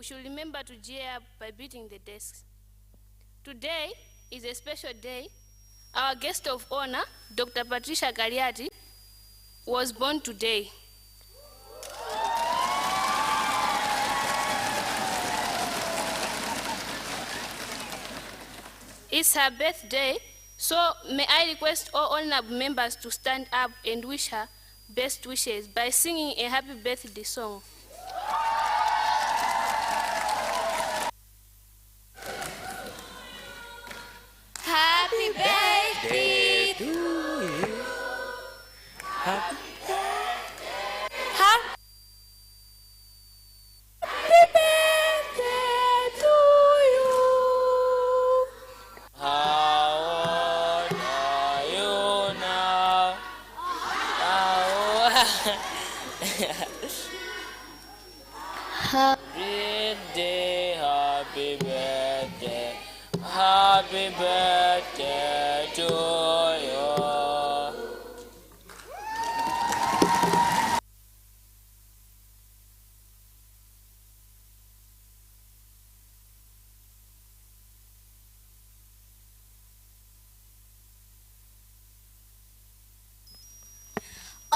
we should remember to cheer up by beating the desks. Today is a special day. Our guest of honor, Dr. Patricia Kariati, was born today. It's her birthday, so may I request all honorable members to stand up and wish her best wishes by singing a happy birthday song. Happy birthday to you. Happy birthday to you. How old are you now? Happy birthday, happy birthday to you.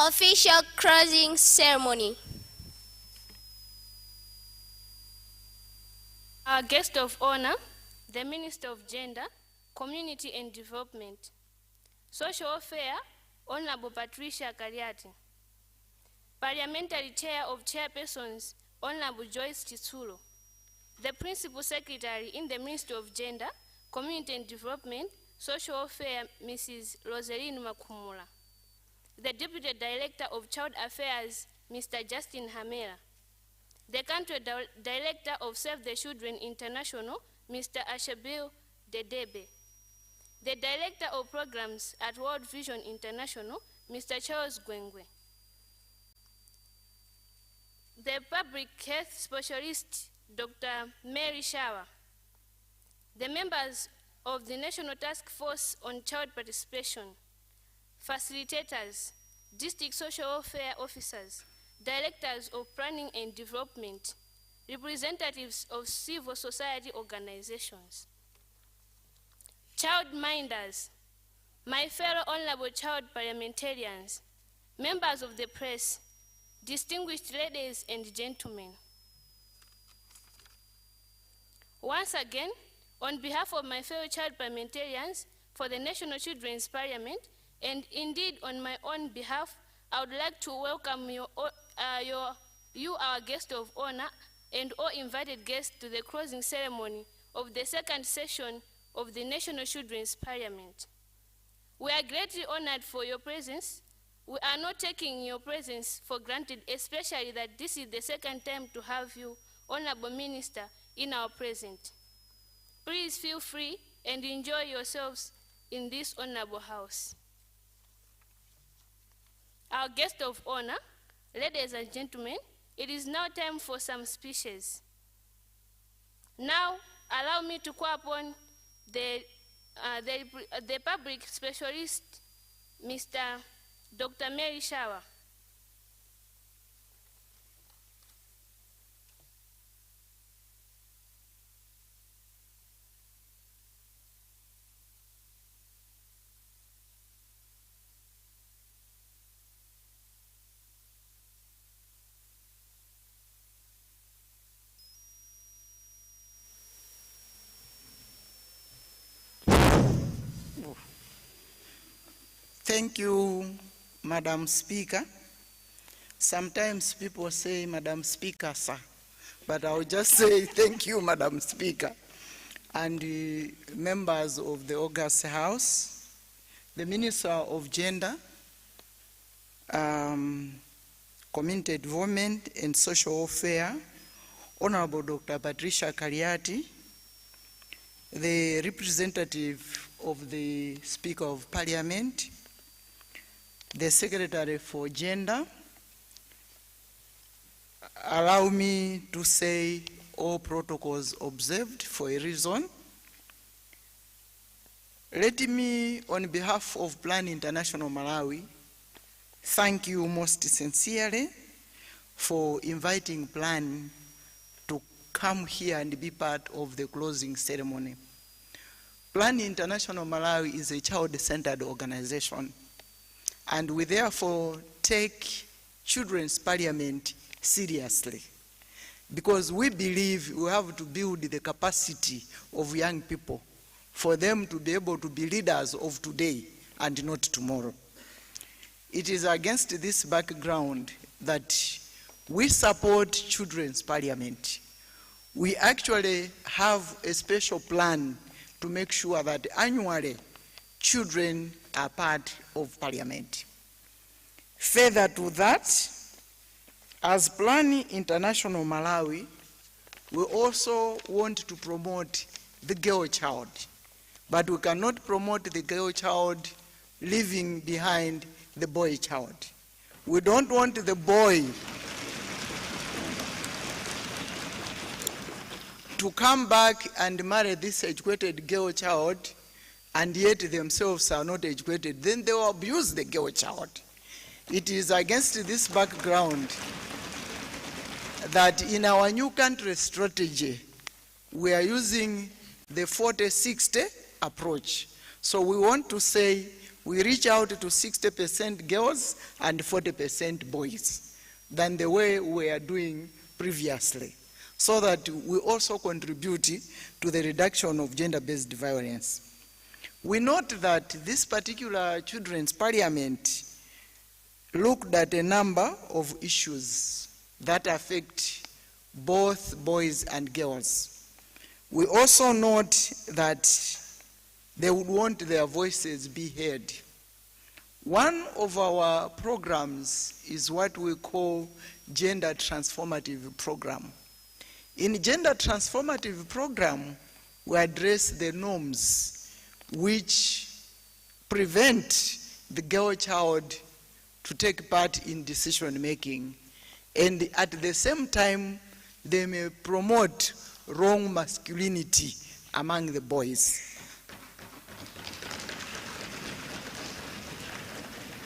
Official closing ceremony. Our guest of honor, the Minister of Gender, Community and Development, Social Welfare, Honorable Patricia Kariati. Parliamentary Chair of Chairpersons, Honorable Joyce Chitsulo. The Principal Secretary in the Ministry of Gender, Community and Development, Social Welfare, Mrs. Rosaline Makumula. The Deputy Director of Child Affairs, Mr. Justin Hamera. The Country Director of Save the Children International, Mr. Ashabil Dedebe. The Director of Programs at World Vision International, Mr. Charles Gwengwe. The Public Health Specialist, Dr. Mary Shawa. The members of the National Task Force on Child Participation, facilitators, district social welfare officers, directors of planning and development, representatives of civil society organizations, child minders, my fellow honorable child parliamentarians, members of the press, distinguished ladies and gentlemen. Once again, on behalf of my fellow child parliamentarians for the National Children's Parliament, and indeed on my own behalf, I would like to welcome you, our guest of honor, and all invited guests to the closing ceremony of the second session of the National Children's Parliament. We are greatly honored for your presence. We are not taking your presence for granted, especially that this is the second time to have you, Honorable Minister, in our presence. Please feel free and enjoy yourselves in this honorable house. Our guest of honor, ladies and gentlemen, it is now time for some speeches. Now, allow me to call upon the public specialist, Mr. Dr. Mary Shawa. Thank you, Madam Speaker. Sometimes people say, Madam Speaker, sir, but I'll just say thank you, Madam Speaker, and the members of the August House, the Minister of Gender, Community Development and Social Welfare, Honorable Dr. Patricia Kariati, the representative of the Speaker of Parliament, the Secretary for Gender. Allow me to say all protocols observed for a reason. Let me, on behalf of Plan International Malawi, thank you most sincerely for inviting Plan to come here and be part of the closing ceremony. Plan International Malawi is a child-centered organization, and we therefore take Children's Parliament seriously, because we believe we have to build the capacity of young people for them to be able to be leaders of today and not tomorrow. It is against this background that we support Children's Parliament. We actually have a special plan to make sure that annually children are part of Parliament. Further to that, as Plan International Malawi, we also want to promote the girl child, but we cannot promote the girl child leaving behind the boy child. We don't want the boy to come back and marry this educated girl child, and yet themselves are not educated. Then they will abuse the girl child. It is against this background that in our new country strategy, we are using the 40-60 approach. So we want to say we reach out to 60% girls and 40% boys than the way we are doing previously, so that we also contribute to the reduction of gender-based violence. We note that this particular Children's Parliament looked at a number of issues that affect both boys and girls. We also note that they would want their voices be heard. One of our programs is what we call Gender Transformative Program. In Gender Transformative Program, we address the norms which prevent the girl child to take part in decision making, and at the same time they may promote wrong masculinity among the boys.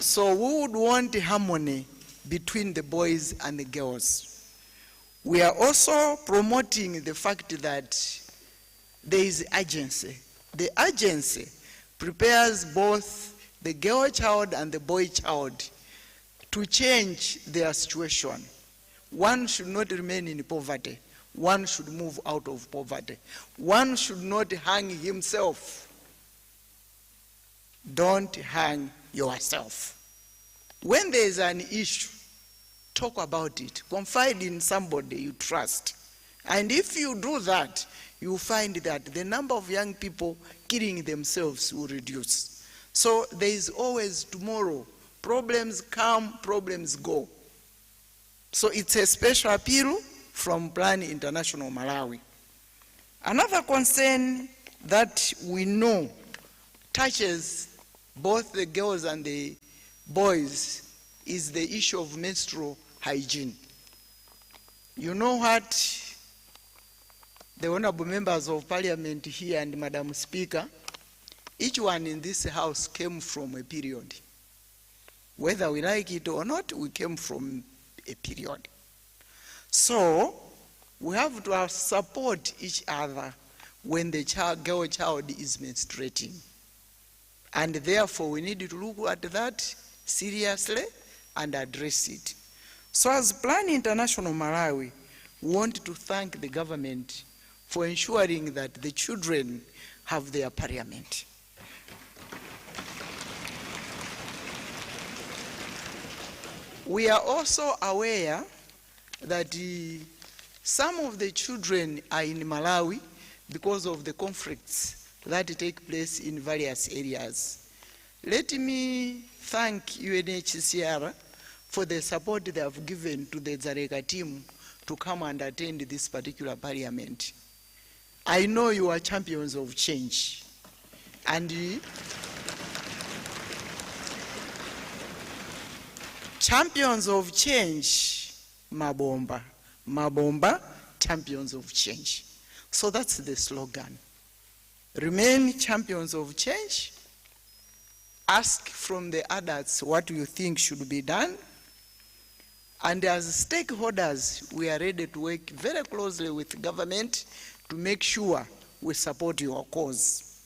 So we would want harmony between the boys and the girls. We are also promoting the fact that there is agency. The agency prepares both the girl child and the boy child to change their situation. One should not remain in poverty. One should move out of poverty. One should not hang himself. Don't hang yourself. When there is an issue, talk about it. Confide in somebody you trust. And if you do that, you find that the number of young people killing themselves will reduce. So there is always tomorrow. Problems come, problems go. So it's a special appeal from Plan International Malawi. Another concern that we know touches both the girls and the boys is the issue of menstrual hygiene. You know what? The honorable members of Parliament here and Madam Speaker, each one in this house came from a period. Whether we like it or not, we came from a period. So we have to support each other when the girl child is menstruating. And therefore we need to look at that seriously and address it. So as Plan International Malawi, we want to thank the government for ensuring that the children have their parliament. We are also aware that some of the children are in Malawi because of the conflicts that take place in various areas. Let me thank UNHCR for the support they have given to the Zareka team to come and attend this particular parliament. I know you are champions of change, and champions of change, Mabomba. Mabomba, champions of change. So that's the slogan. Remain champions of change. Ask from the adults what you think should be done. And as stakeholders, we are ready to work very closely with government to make sure we support your cause.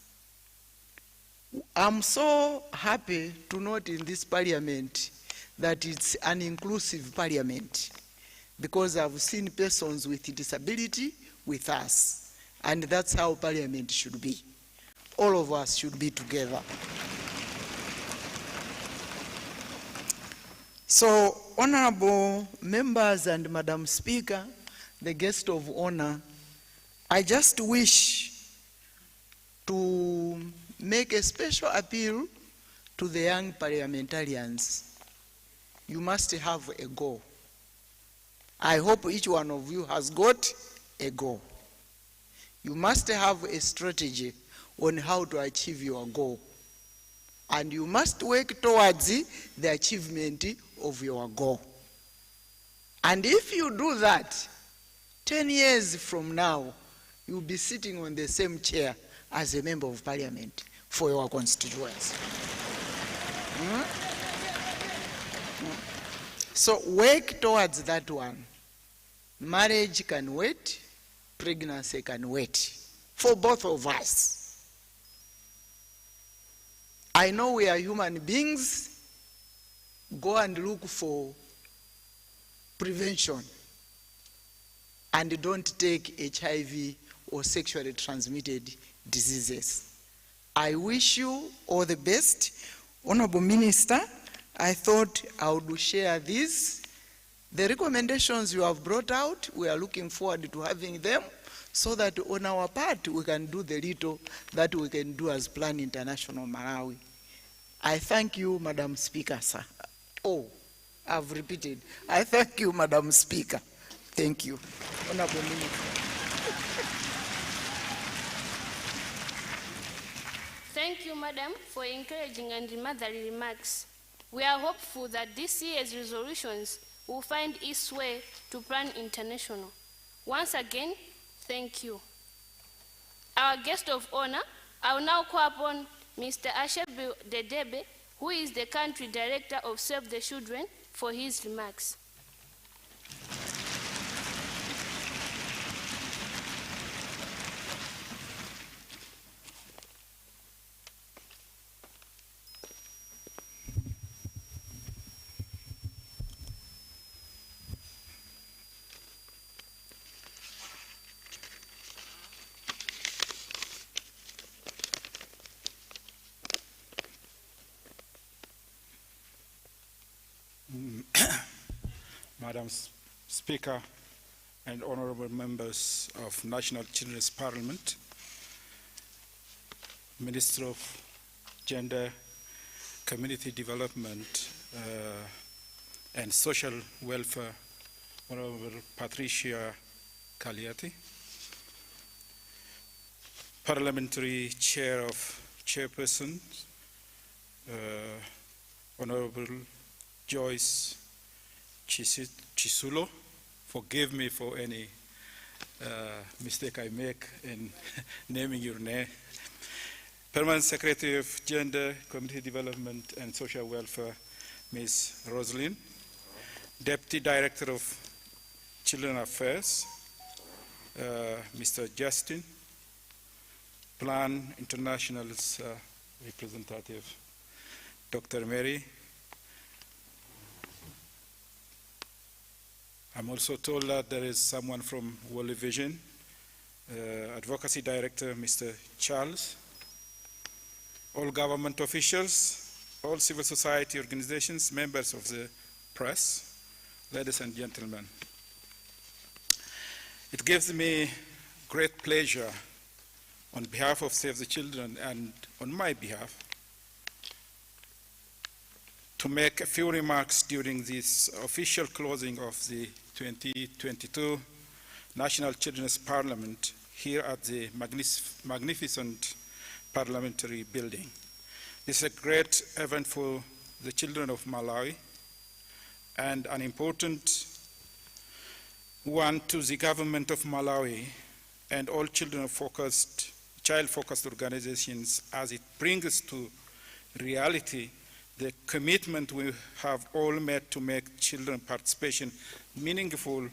I'm so happy to note in this parliament that it's an inclusive parliament, because I've seen persons with disability with us, and that's how parliament should be. All of us should be together. So, honorable members and Madam Speaker, the guest of honor, I just wish to make a special appeal to the young parliamentarians. You must have a goal. I hope each one of you has got a goal. You must have a strategy on how to achieve your goal. And you must work towards the achievement of your goal. And if you do that, 10 years from now, you'll be sitting on the same chair as a member of parliament for your constituency. So work towards that one. Marriage can wait, pregnancy can wait, for both of us. I know we are human beings. Go and look for prevention and don't take HIV or sexually transmitted diseases. I wish you all the best. Honorable Minister, I thought I would share this. The recommendations you have brought out, we are looking forward to having them so that on our part we can do the little that we can do as Plan International Malawi. I thank you, Madam Speaker, sir. Oh, I've repeated. I thank you, Madam Speaker. Thank you. Honorable Minister. Thank you, Madam, for encouraging and motherly remarks. We are hopeful that this year's resolutions will find its way to Plan International. Once again, thank you. Our guest of honor, I will now call upon Mr. Ashebi Dedebe, who is the country director of Save the Children, for his remarks. Madam Speaker and honorable members of National Children's Parliament, Minister of Gender, Community Development and Social Welfare, Honorable Patricia Kaliati, Parliamentary Chairperson, Honorable Joyce Chisulo, forgive me for any mistake I make in naming your name. Permanent Secretary of Gender, Community Development and Social Welfare, Ms. Rosalind. Deputy Director of Children Affairs, Mr. Justin. Plan International's representative, Dr. Mary. I'm also told that there is someone from World Vision, Advocacy Director, Mr. Charles, all government officials, all civil society organizations, members of the press, ladies and gentlemen. It gives me great pleasure on behalf of Save the Children and on my behalf to make a few remarks during this official closing of the 2022 National Children's Parliament here at the magnificent parliamentary building. This is a great event for the children of Malawi and an important one to the government of Malawi and all child-focused organizations, as it brings to reality the commitment we have all made to make children participation meaningful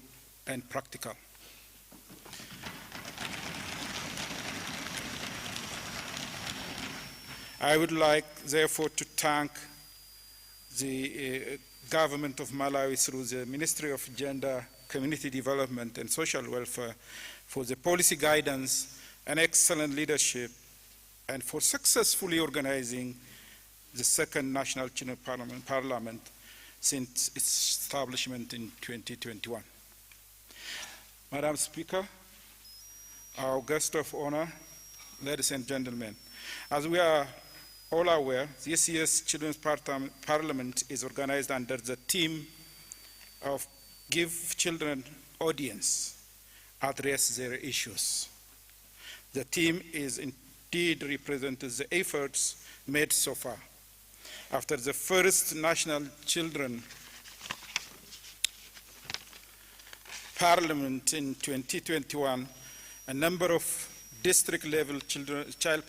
and practical. I would like, therefore, to thank the government of Malawi through the Ministry of Gender, Community Development and Social Welfare for the policy guidance and excellent leadership, and for successfully organizing the second National Children Parliament since its establishment in 2021. Madam Speaker, our guest of honor, ladies and gentlemen, as we are all aware, this year's Children's Parliament is organized under the theme of Give Children Audience, Address Their Issues. The theme is indeed represents the efforts made so far. After the first National Children Parliament in 2021, a number of district-level child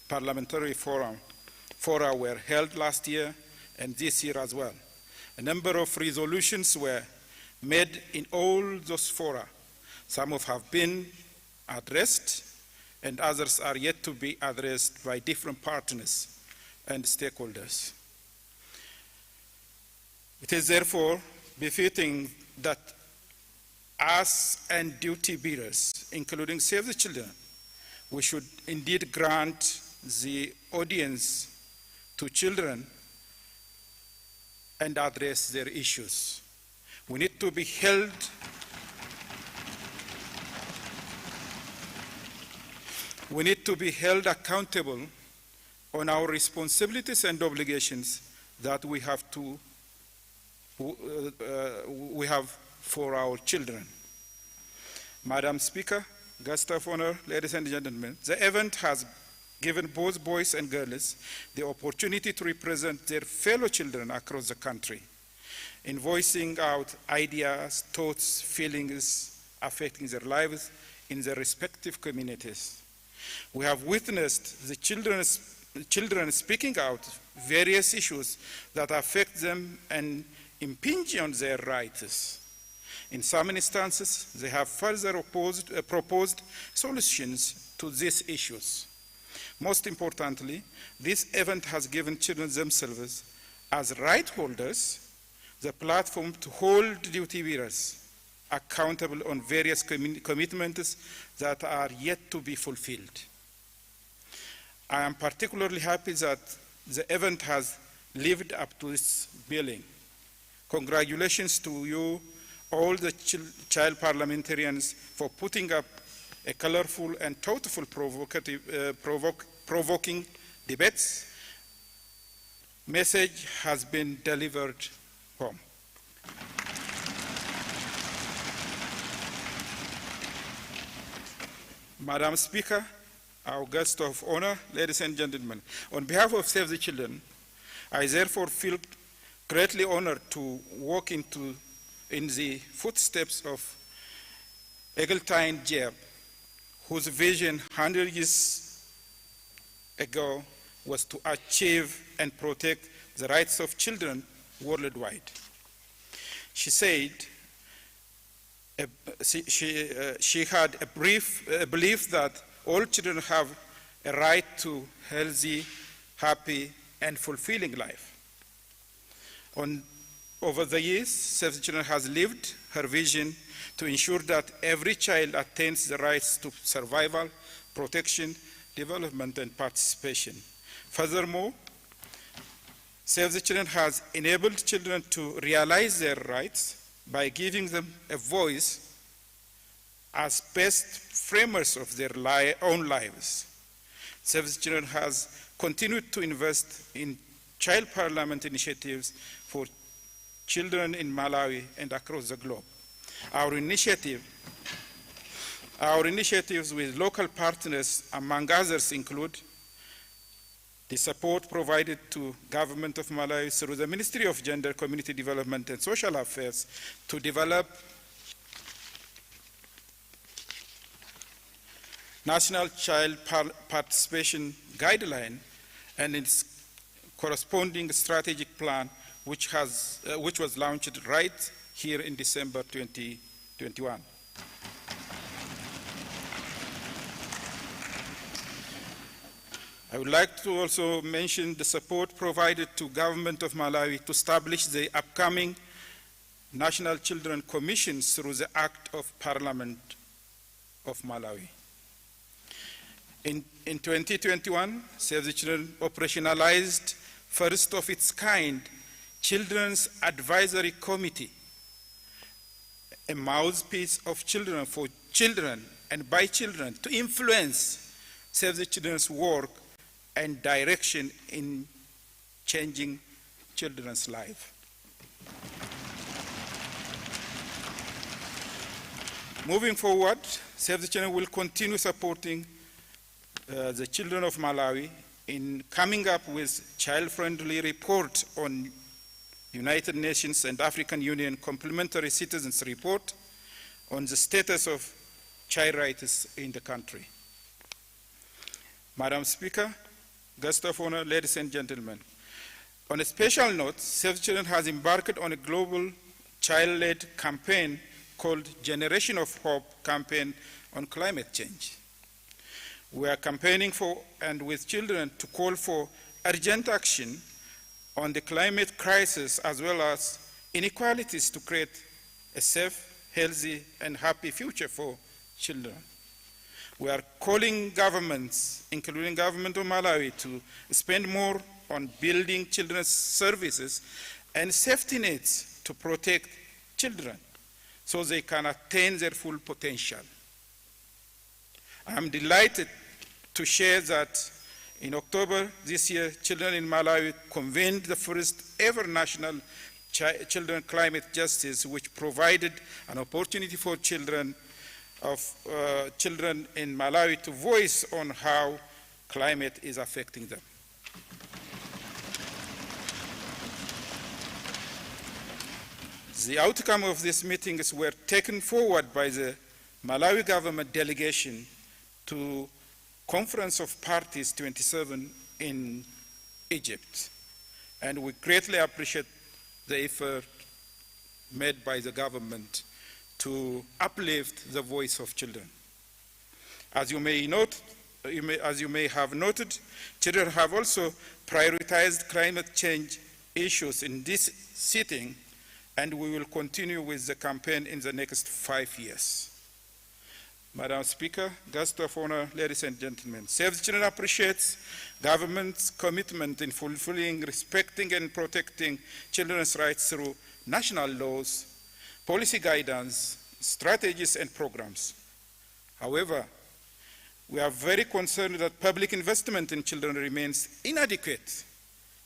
parliamentary fora were held last year and this year as well. A number of resolutions were made in all those fora. Some have been addressed and others are yet to be addressed by different partners and stakeholders. It is therefore befitting that us and duty bearers, including Save the Children, we should indeed grant the audience to children and address their issues. We need to be held accountable on our responsibilities and obligations that we have for our children. Madam Speaker, guest of honor, ladies and gentlemen, the event has given both boys and girls the opportunity to represent their fellow children across the country in voicing out ideas, thoughts, feelings affecting their lives in their respective communities. We have witnessed the children speaking out various issues that affect them and impinge on their rights. In some instances, they have further proposed solutions to these issues. Most importantly, this event has given children themselves, as right holders, the platform to hold duty bearers accountable on various commitments that are yet to be fulfilled. I am particularly happy that the event has lived up to this billing. Congratulations to you, all the child parliamentarians, for putting up a colorful and thoughtful, provoking debates. Message has been delivered home. Madam Speaker, our guest of honor, ladies and gentlemen, on behalf of Save the Children, I therefore feel greatly honored to walk in the footsteps of Eglantine Jebb, whose vision 100 years ago was to achieve and protect the rights of children worldwide. She said she had a belief that all children have a right to healthy, happy, and fulfilling life. Over the years, Save the Children has lived her vision to ensure that every child attains the rights to survival, protection, development, and participation. Furthermore, Save the Children has enabled children to realize their rights by giving them a voice as best framers of their own lives. Save the Children has continued to invest in child parliament initiatives for children in Malawi and across the globe. Our initiatives with local partners, among others, include the support provided to Government of Malawi through the Ministry of Gender, Community Development and Social Affairs to develop National Child Participation Guideline and its corresponding strategic plan which was launched right here in December 2021. I would like to also mention the support provided to Government of Malawi to establish the upcoming National Children Commissions through the Act of Parliament of Malawi. In 2021, Save the Children operationalized first of its kind Children's Advisory Committee, a mouthpiece of children for children and by children to influence Save the Children's work and direction in changing children's life. Moving forward, Save the Children will continue supporting the children of Malawi in coming up with child-friendly report on United Nations and African Union Complementary Citizens Report on the status of child rights in the country. Madam Speaker, guests of honor, ladies and gentlemen, on a special note, Save the Children has embarked on a global child-led campaign called Generation of Hope campaign on climate change. We are campaigning for and with children to call for urgent action on the climate crisis as well as inequalities to create a safe, healthy, and happy future for children. We are calling governments, including government of Malawi, to spend more on building children's services and safety nets to protect children so they can attain their full potential. I am delighted to share that in October this year, Children in Malawi convened the first ever National Children Climate Justice, which provided an opportunity for children in Malawi to voice on how climate is affecting them. The outcome of these meetings were taken forward by the Malawi government delegation to Conference of Parties 27 in Egypt, and we greatly appreciate the effort made by the government to uplift the voice of children. As you may have noted, children have also prioritized climate change issues in this sitting, and we will continue with the campaign in the next 5 years. Madam Speaker, guests of honor, ladies and gentlemen, Save the Children appreciates government's commitment in fulfilling, respecting, and protecting children's rights through national laws, policy guidance, strategies, and programs. However, we are very concerned that public investment in children remains inadequate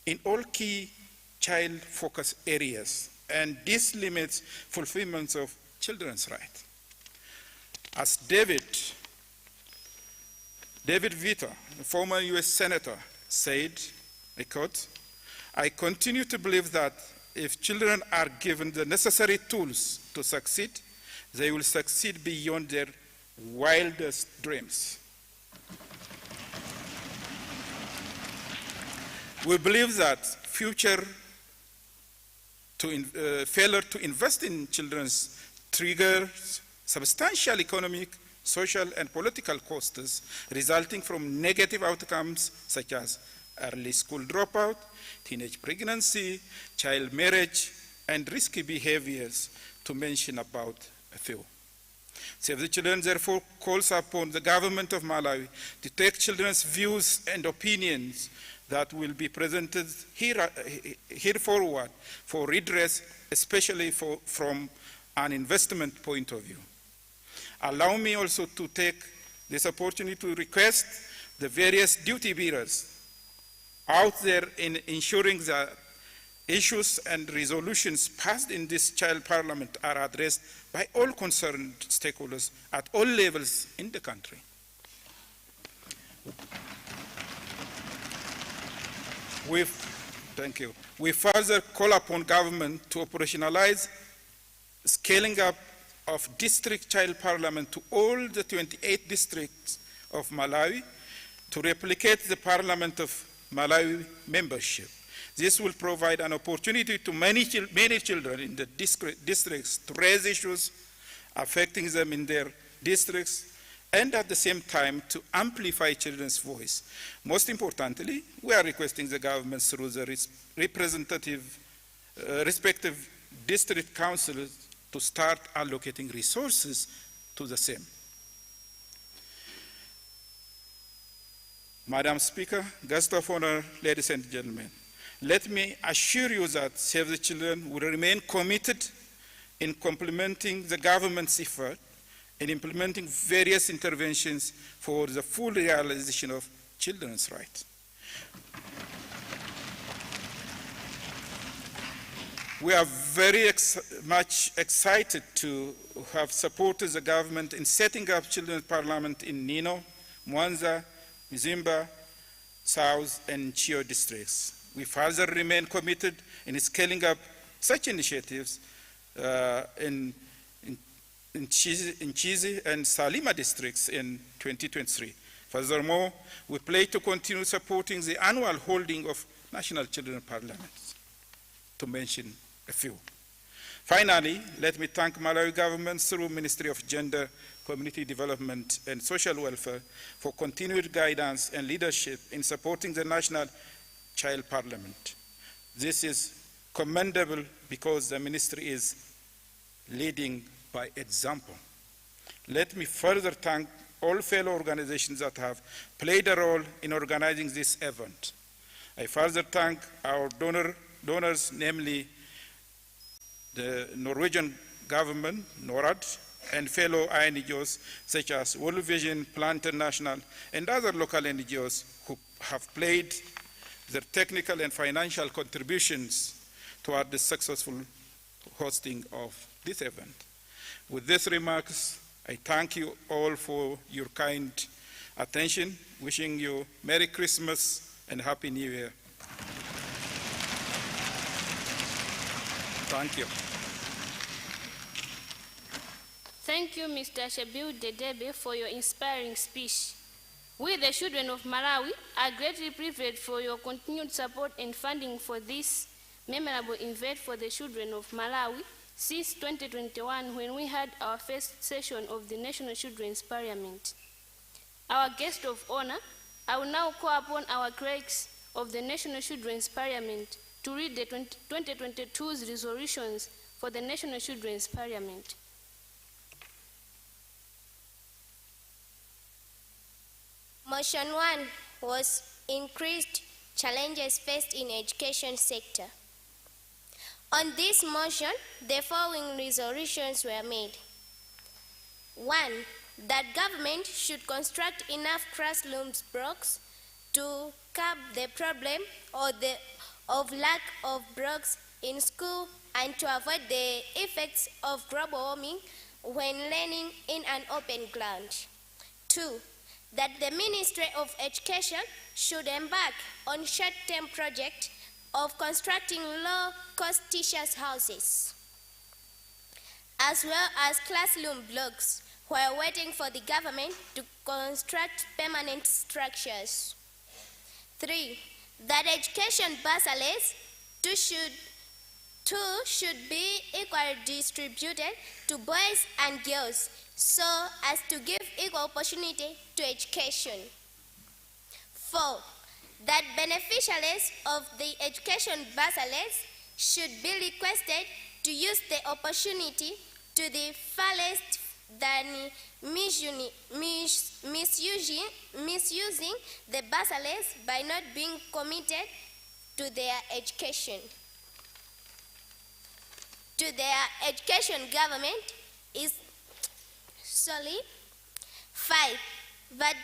in all key child-focused areas, and this limits fulfillment of children's rights. As David Vitter, a former US Senator, said, I quote, "I continue to believe that if children are given the necessary tools to succeed, they will succeed beyond their wildest dreams." We believe that failure to invest in children's triggers substantial economic, social, and political costs resulting from negative outcomes such as early school dropout, teenage pregnancy, child marriage, and risky behaviors, to mention about a few. Save the Children therefore calls upon the government of Malawi to take children's views and opinions that will be presented here forward for redress, especially from an investment point of view. Allow me also to take this opportunity to request the various duty bearers out there in ensuring that issues and resolutions passed in this child parliament are addressed by all concerned stakeholders at all levels in the country. Thank you. We further call upon government to operationalize scaling up of district child parliament to all the 28 districts of Malawi to replicate the Parliament of Malawi membership. This will provide an opportunity to many children in the districts to raise issues affecting them in their districts, and at the same time to amplify children's voice. Most importantly, we are requesting the government through the respective district councils to start allocating resources to the same. Madam Speaker, guests of honor, ladies and gentlemen, let me assure you that Save the Children will remain committed in complementing the government's effort in implementing various interventions for the full realization of children's rights. We are very much excited to have supported the government in setting up Children's Parliament in Nino, Mwanza, Mzimba, South, and Chio districts. We further remain committed in scaling up such initiatives in Chizi and Salima districts in 2023. Furthermore, we plan to continue supporting the annual holding of National Children's Parliaments, to mention a few. Finally, let me thank Malawi government through Ministry of Gender, Community Development and Social Welfare for continued guidance and leadership in supporting the National Child Parliament. This is commendable because the ministry is leading by example. Let me further thank all fellow organizations that have played a role in organizing this event. I further thank our donors, namely the Norwegian government, NORAD, and fellow NGOs such as World Vision, Plan International, and other local NGOs who have played their technical and financial contributions toward the successful hosting of this event. With these remarks, I thank you all for your kind attention, wishing you Merry Christmas and Happy New Year. Thank you. Thank you, Mr. Shabiu Dedebe, for your inspiring speech. We, the children of Malawi, are greatly privileged for your continued support and funding for this memorable event for the children of Malawi since 2021, when we had our first session of the National Children's Parliament. Our guest of honor, I will now call upon our clerks of the National Children's Parliament to read the 2022's resolutions for the National Children's Parliament. Motion 1 was increased challenges faced in education sector. On this motion, the following resolutions were made. 1. That government should construct enough classroom blocks to curb the problem of lack of blocks in school and to avoid the effects of global warming when learning in an open ground. 2. That the Ministry of Education should embark on short-term project of constructing low-cost teachers' houses, as well as classroom blocks, while waiting for the government to construct permanent structures. 3. That education bursaries should be equally distributed to boys and girls, so as to give equal opportunity to education. 4. That beneficiaries of the education bursaries should be requested to use the opportunity to the fullest than misusing the bursaries by not being committed to their education. To their education government is solid. 5. But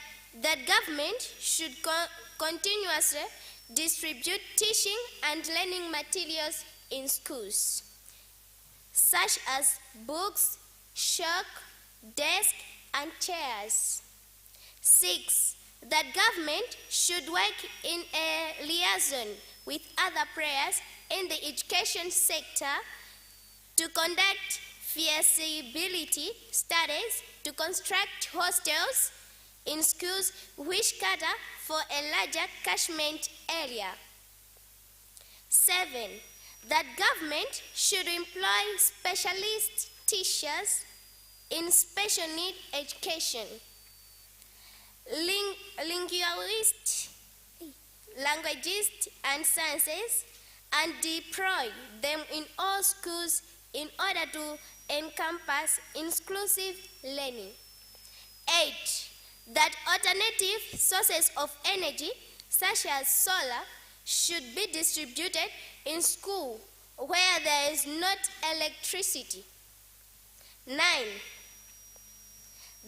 that government should continuously distribute teaching and learning materials in schools, such as books, chalk, desks, and chairs. 6. That government should work in a liaison with other players in the education sector to conduct feasibility studies to construct hostels in schools which cater for a larger catchment area. 7. That government should employ specialist teachers in special need education, linguists, languages and sciences, and deploy them in all schools in order to encompass inclusive learning. 8. That alternative sources of energy, such as solar, should be distributed in school where there is not electricity. 9.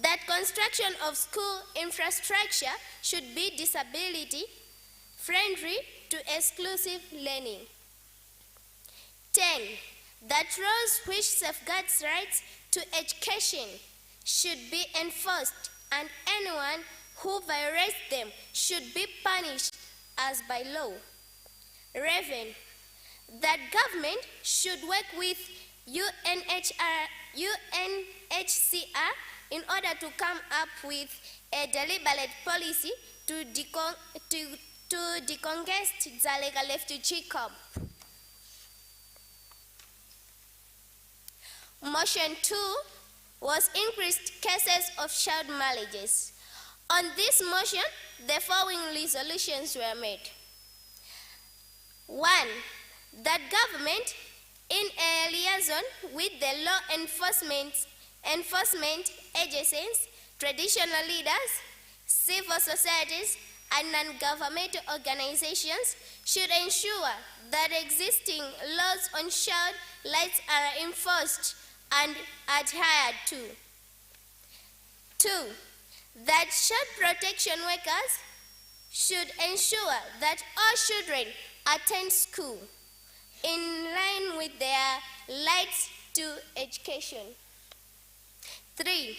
That construction of school infrastructure should be disability friendly to exclusive learning. 10. That laws which safeguards rights to education should be enforced, and anyone who violates them should be punished as by law. 11. That government should work with UNHCR in order to come up with a deliberate policy to decongest Dzaleka refugee camp. Motion 2 was increased cases of child marriages. On this motion, the following resolutions were made. 1. That government, in a liaison with the law enforcement agencies, traditional leaders, civil societies, and non-governmental organizations, should ensure that existing laws on child rights are enforced and adhered to. 2. That child protection workers should ensure that all children attend school in line with their rights to education. 3.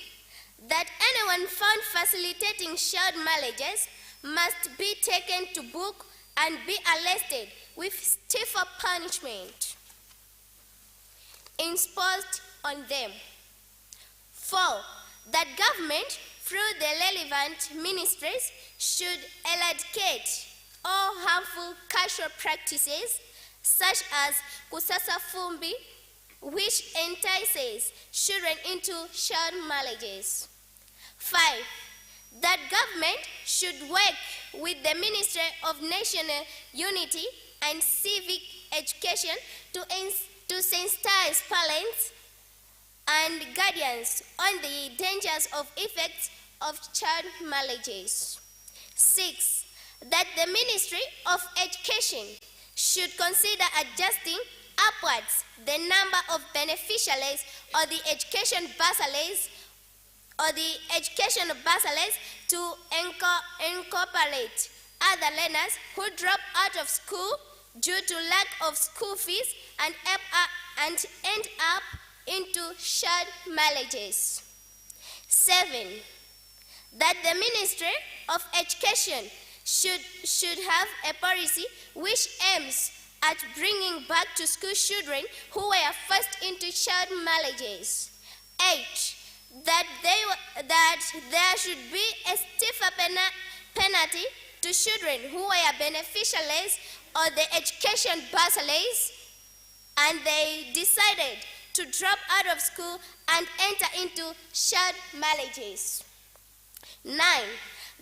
That anyone found facilitating child marriages must be taken to book and be arrested with stiffer punishment imposed on them. 4. That government, through the relevant ministries, should eradicate all harmful cultural practices such as kusasa fumbi, which entices children into child marriages. 5. That government should work with the Ministry of National Unity and Civic Education to sensitize parents and guardians on the dangers of effects of child marriages. 6. That the Ministry of Education should consider adjusting upwards the number of beneficiaries or the education bursaries to incorporate other learners who drop out of school due to lack of school fees and end up into child marriages. 7. That the Ministry of Education should have a policy which aims at bringing back to school children who were forced into child marriages. 8. That there should be a stiffer penalty to children who were beneficiaries of the education bursaries and they decided to drop out of school and enter into child marriages. 9.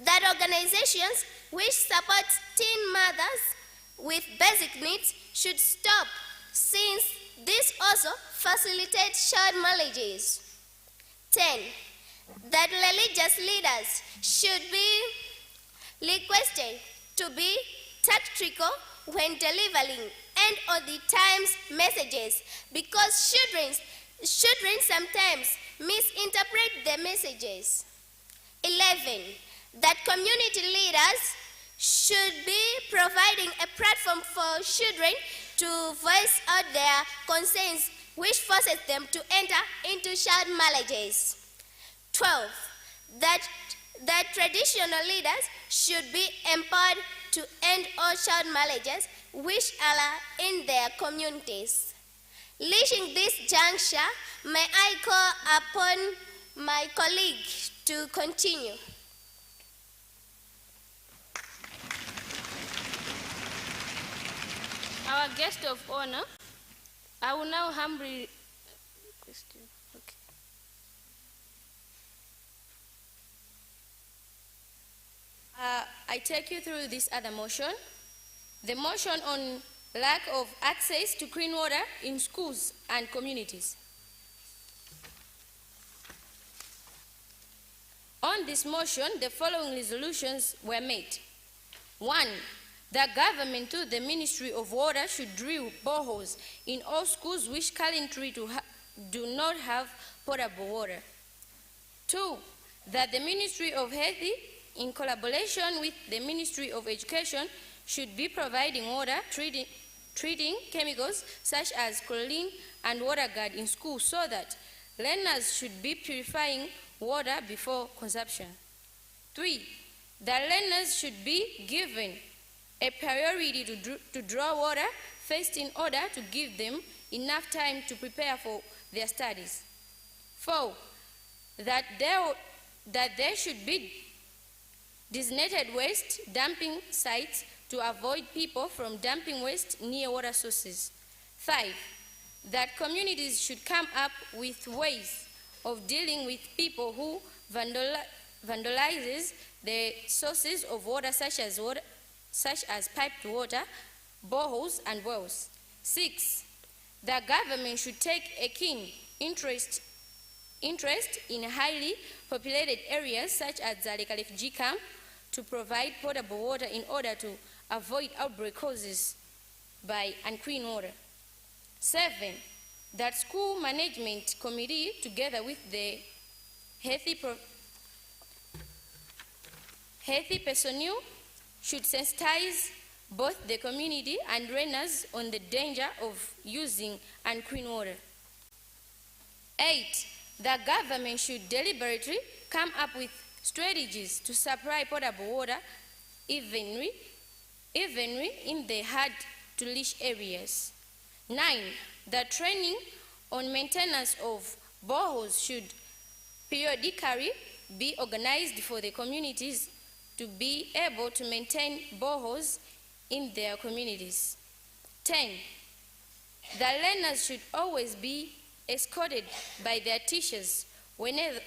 That organizations which support teen mothers with basic needs should stop, since this also facilitates child marriages. 10. That religious leaders should be requested to be tactical when delivering end of the times messages, because children sometimes misinterpret the messages. 11. That community leaders should be providing a platform for children to voice out their concerns, which forces them to enter into child marriages. 12. That traditional leaders should be empowered to end all child marriages which are in their communities. Reaching this juncture, may I call upon my colleague to continue. Our guest of honor, I will now humbly request you. Okay. I take you through this other motion. The motion on lack of access to clean water in schools and communities. On this motion, the following resolutions were made. 1. The government through the Ministry of Water should drill boreholes in all schools which currently do not have potable water. 2. That the Ministry of Health, in collaboration with the Ministry of Education, should be providing water treating chemicals such as chlorine and water guard in schools so that learners should be purifying water before consumption. 3. That learners should be given a priority to draw water first in order to give them enough time to prepare for their studies. 4. That there should be designated waste dumping sites to avoid people from dumping waste near water sources. 5. That communities should come up with ways of dealing with people who vandalizes the sources of water such as piped water, boreholes, and wells. 6. The government should take a keen interest in highly populated areas such as Zaleka refugee camp to provide potable water in order to avoid outbreak causes by unclean water. 7. That school management committee, together with the healthy personnel, should sensitize both the community and learners on the danger of using unclean water. 8. The government should deliberately come up with strategies to supply potable water evenly in the hard-to-reach areas. 9. The training on maintenance of boreholes should periodically be organized for the communities to be able to maintain boreholes in their communities. 10. The learners should always be escorted by their teachers whenever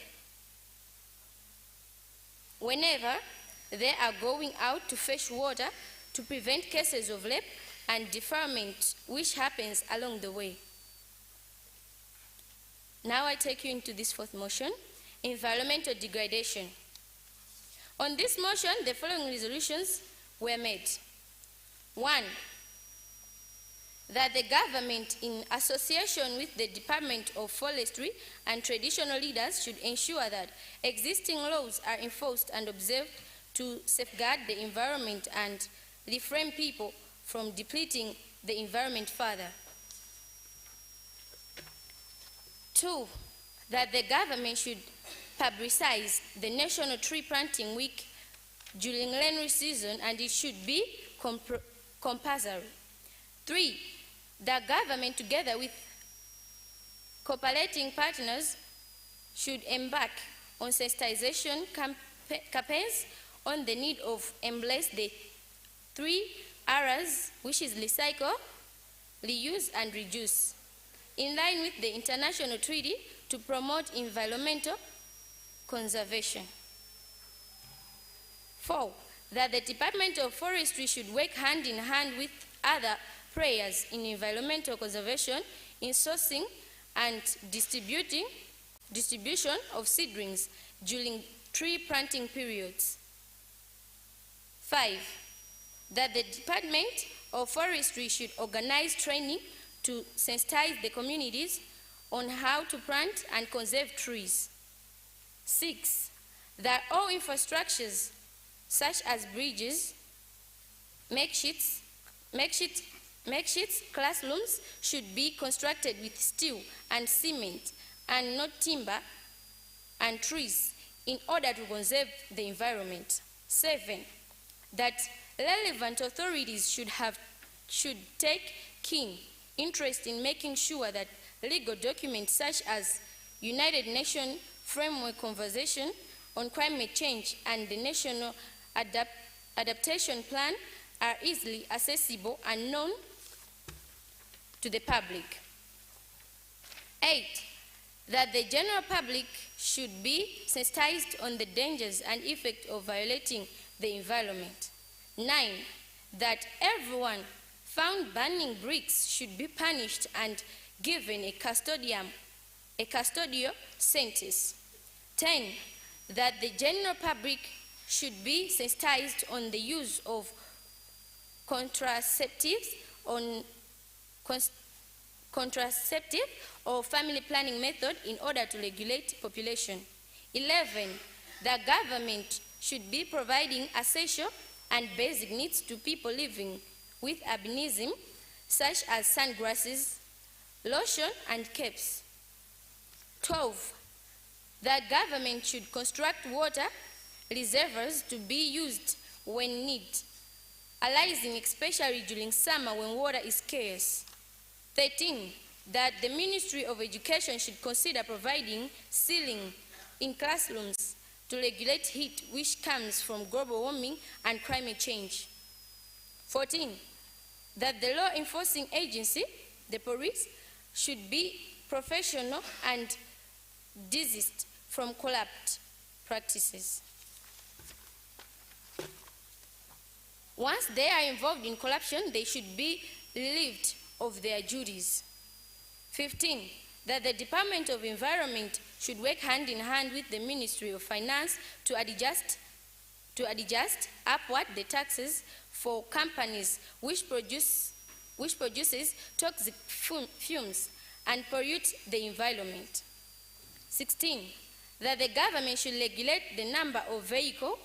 they are going out to fetch water to prevent cases of rape and defilement which happens along the way. Now I take you into this fourth motion, environmental degradation. On this motion, the following resolutions were made. 1. That the government, in association with the Department of Forestry and traditional leaders, should ensure that existing laws are enforced and observed to safeguard the environment and refrain people from depleting the environment further. 2. That the government should publicize the National Tree Planting Week during rainy season, and it should be compulsory. 3. The government, together with cooperating partners, should embark on sensitization campaigns on the need of embrace the 3 R's, which is recycle, reuse, and reduce, in line with the international treaty to promote environmental conservation. 4. That the Department of Forestry should work hand in hand with other players in environmental conservation in sourcing and distribution of seedlings during tree planting periods. 5. That the Department of Forestry should organize training to sensitize the communities on how to plant and conserve trees. 6. That all infrastructures such as bridges, makeshift classrooms should be constructed with steel and cement and not timber and trees in order to conserve the environment. 7. That relevant authorities should take keen interest in making sure that legal documents such as United Nations Framework Convention on Climate Change and the National Adaptation Plan are easily accessible and known to the public. 8. That the general public should be sensitized on the dangers and effects of violating the environment. 9. That everyone found burning bricks should be punished and given a custodial sentence. 10. That the general public should be sensitized on the use of contraceptive or family planning method in order to regulate population. 11. The government should be providing essential and basic needs to people living with albinism, such as sunglasses, lotion, and capes. 12. The government should construct water reservoirs to be used when needed, arising especially during summer when water is scarce. 13. That the Ministry of Education should consider providing ceiling in classrooms to regulate heat which comes from global warming and climate change. 14. That the law enforcing agency, the police, should be professional and desist from corrupt practices. Once they are involved in corruption, they should be relieved of their duties. 15. That the Department of Environment should work hand in hand with the Ministry of Finance to adjust upward the taxes for companies which produces toxic fumes and pollute the environment. 16. That the government should regulate the number of vehicles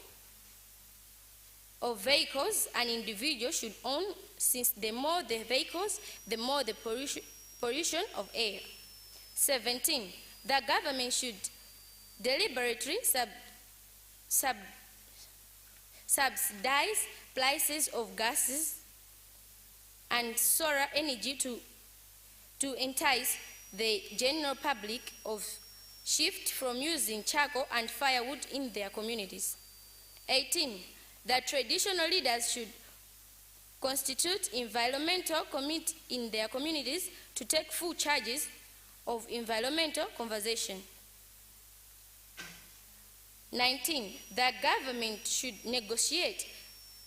an individual should own, since the more the vehicles, the more the pollution of air. 17. The government should deliberately subsidize prices of gases and solar energy to entice the general public of shift from using charcoal and firewood in their communities. 18. That traditional leaders should constitute environmental committee in their communities to take full charges of environmental conservation. 19. The government should negotiate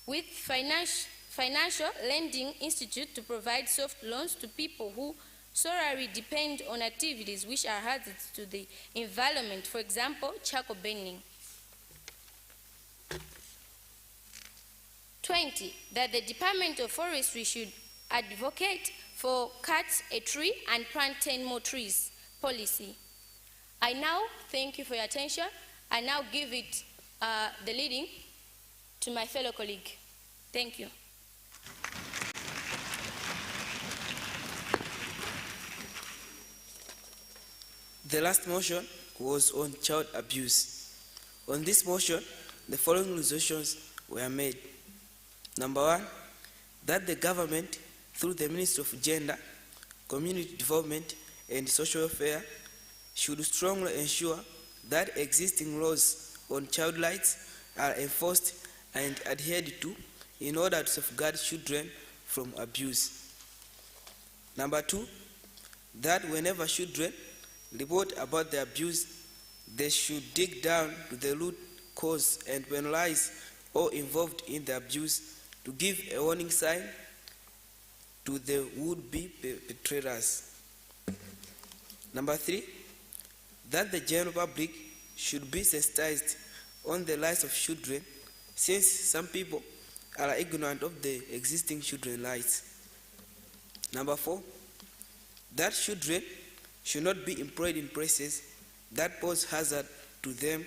with financial lending institute to provide soft loans to people who solely depend on activities which are hazardous to the environment, for example, charcoal burning. 20. That the Department of Forestry should advocate for cut a tree and plant 10 more trees policy. I now thank you for your attention. I now give it the leading to my fellow colleague. Thank you. The last motion was on child abuse. On this motion, the following resolutions were made. Number 1, that the government, through the Ministry of Gender, Community Development and Social Welfare, should strongly ensure that existing laws on child rights are enforced and adhered to in order to safeguard children from abuse. Number 2, that whenever children report about the abuse, they should dig down to the root cause and penalize all involved in the abuse to give a warning sign to the would-be perpetrators. Number 3, that the general public should be sensitized on the lives of children, since some people are ignorant of the existing children's rights. Number 4, that children should not be employed in places that pose hazard to them,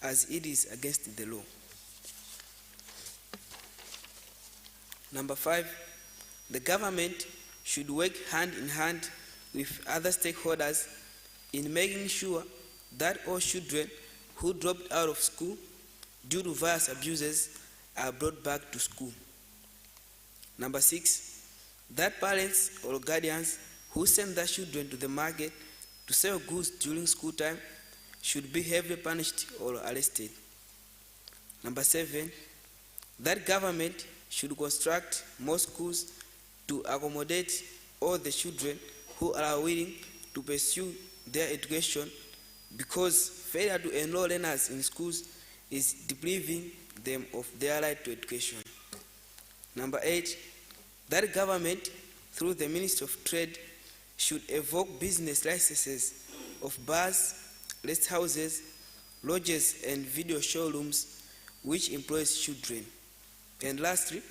as it is against the law. Number 5, the government should work hand in hand with other stakeholders in making sure that all children who dropped out of school due to various abuses are brought back to school. Number 6, that parents or guardians who send their children to the market to sell goods during school time should be heavily punished or arrested. Number 7, that government should construct more schools to accommodate all the children who are willing to pursue their education, because failure to enroll learners in schools is depriving them of their right to education. Number 8, that government, through the Ministry of Trade, should evoke business licenses of bars, rest houses, lodges, and video showrooms which employs children. And lastly,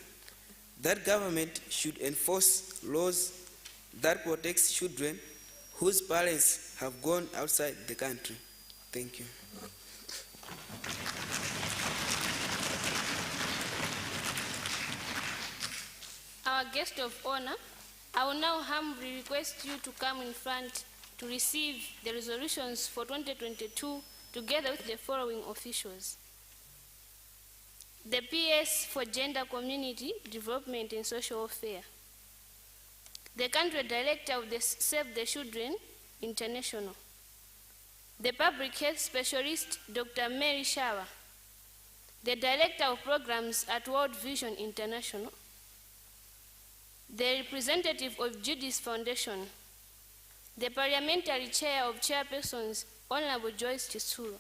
that government should enforce laws that protects children whose parents have gone outside the country. Thank you. Our guest of honor, I will now humbly request you to come in front to receive the resolutions for 2022 together with the following officials. The PS for Gender, Community Development and Social Welfare, the Country Director of the Save the Children International, the Public Health Specialist, Dr. Mary Shawa, the Director of Programs at World Vision International, the representative of Judy's Foundation, the Parliamentary Chair of Chairpersons, Honorable Joyce Chisuro.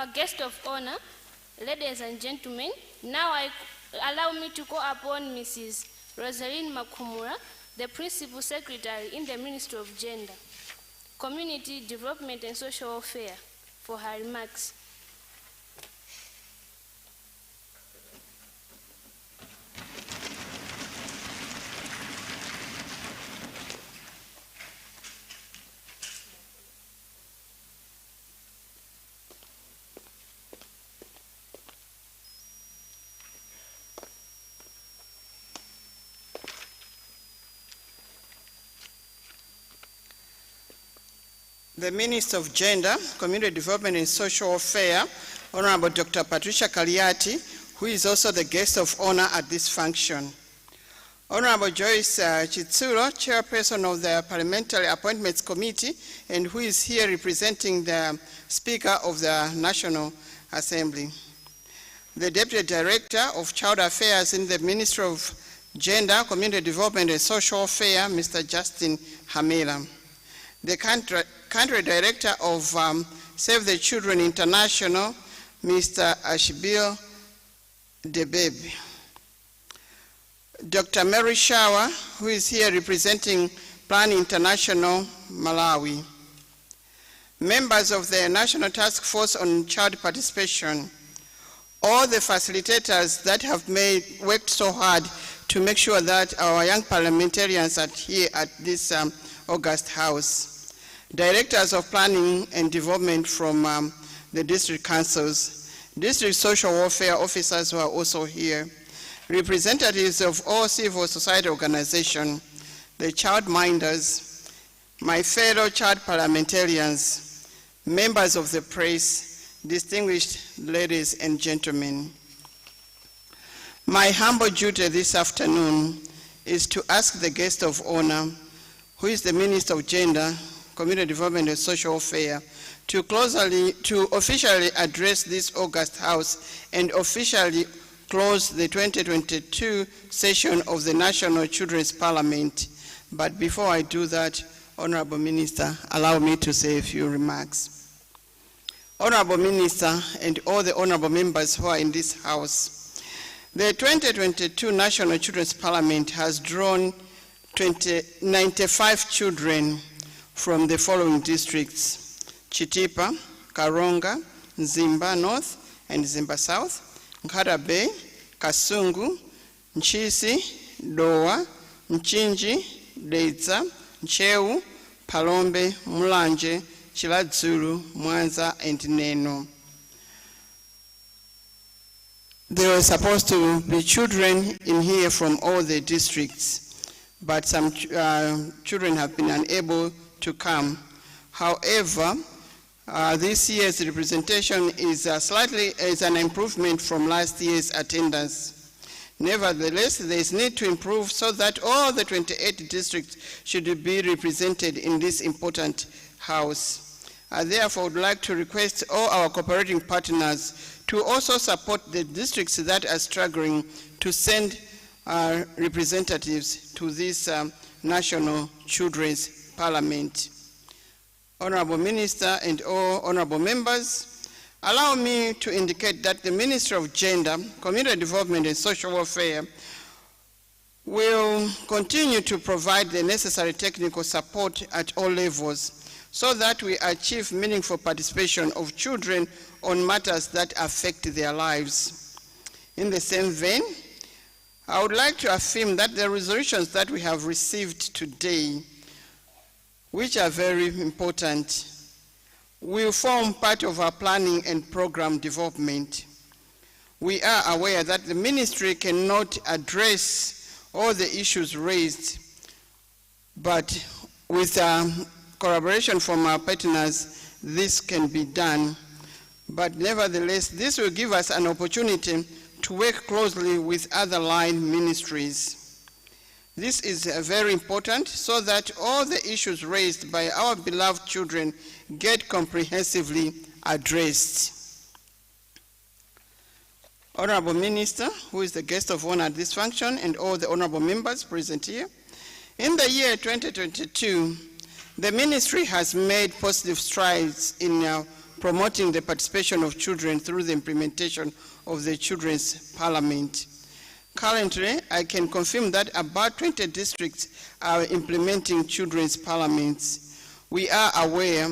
our guest of honor, ladies and gentlemen, now allow me to call upon Mrs. Rosaline Makumura, the Principal Secretary in the Ministry of Gender, Community Development and Social Welfare, for her remarks. The Minister of Gender, Community Development and Social Welfare, Honorable Dr. Patricia Kaliati, who is also the guest of honor at this function. Honorable Joyce Chitsulo, Chairperson of the Parliamentary Appointments Committee, and who is here representing the Speaker of the National Assembly. The Deputy Director of Child Affairs in the Ministry of Gender, Community Development and Social Welfare, Mr. Justin Hamela. The Country Director of Save the Children International, Mr. Ashbil Debebe. Dr. Mary Shawa, who is here representing Plan International, Malawi. Members of the National Task Force on Child Participation, all the facilitators that have worked so hard to make sure that our young parliamentarians are here at this August House. Directors of Planning and Development from the district councils, district social welfare officers who are also here, representatives of all civil society organizations, the child minders, my fellow child parliamentarians, members of the press, distinguished ladies and gentlemen. My humble duty this afternoon is to ask the guest of honor, who is the Minister of Gender, Community Development and Social Welfare, to officially address this August House and officially close the 2022 session of the National Children's Parliament. But before I do that, Honorable Minister, allow me to say a few remarks. Honorable Minister and all the honorable members who are in this House, the 2022 National Children's Parliament has drawn 95 children from the following districts: Chitipa, Karonga, Nzimba North and Nzimba South, Nkara Bay, Kasungu, Nchisi, Dowa, Mchinji, Deitza, Ncheu, Palombe, Mulanje, Chiladzulu, Mwanza and Neno. There were supposed to be children in here from all the districts, but some children have been unable to come. However, this year's representation is an improvement from last year's attendance. Nevertheless, there is need to improve so that all the 28 districts should be represented in this important house. I therefore would like to request all our cooperating partners to also support the districts that are struggling to send representatives to this National Children's Parliament. Honorable Minister and all honorable members, allow me to indicate that the Ministry of Gender, Community Development and Social Welfare will continue to provide the necessary technical support at all levels so that we achieve meaningful participation of children on matters that affect their lives. In the same vein, I would like to affirm that the resolutions that we have received today, which are very important, will form part of our planning and program development. We are aware that the ministry cannot address all the issues raised, but with collaboration from our partners, this can be done. But nevertheless, this will give us an opportunity to work closely with other line ministries. This is very important so that all the issues raised by our beloved children get comprehensively addressed. Honorable Minister, who is the guest of honor at this function, and all the honorable members present here, in the year 2022, the ministry has made positive strides in promoting the participation of children through the implementation of the Children's Parliament. Currently, I can confirm that about 20 districts are implementing children's parliaments. We are aware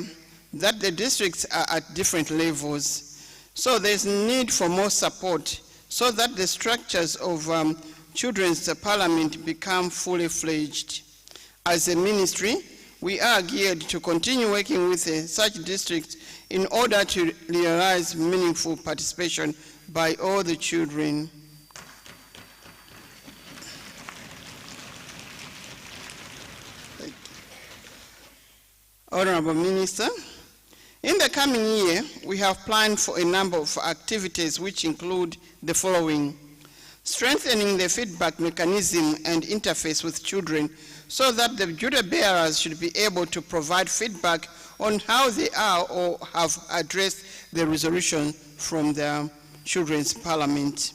that the districts are at different levels, so there's need for more support so that the structures of children's parliament become fully fledged. As a ministry, we are geared to continue working with such districts in order to realize meaningful participation by all the children. Honorable Minister, in the coming year, we have planned for a number of activities which include the following: strengthening the feedback mechanism and interface with children so that the duty bearers should be able to provide feedback on how they are or have addressed the resolution from the Children's Parliament.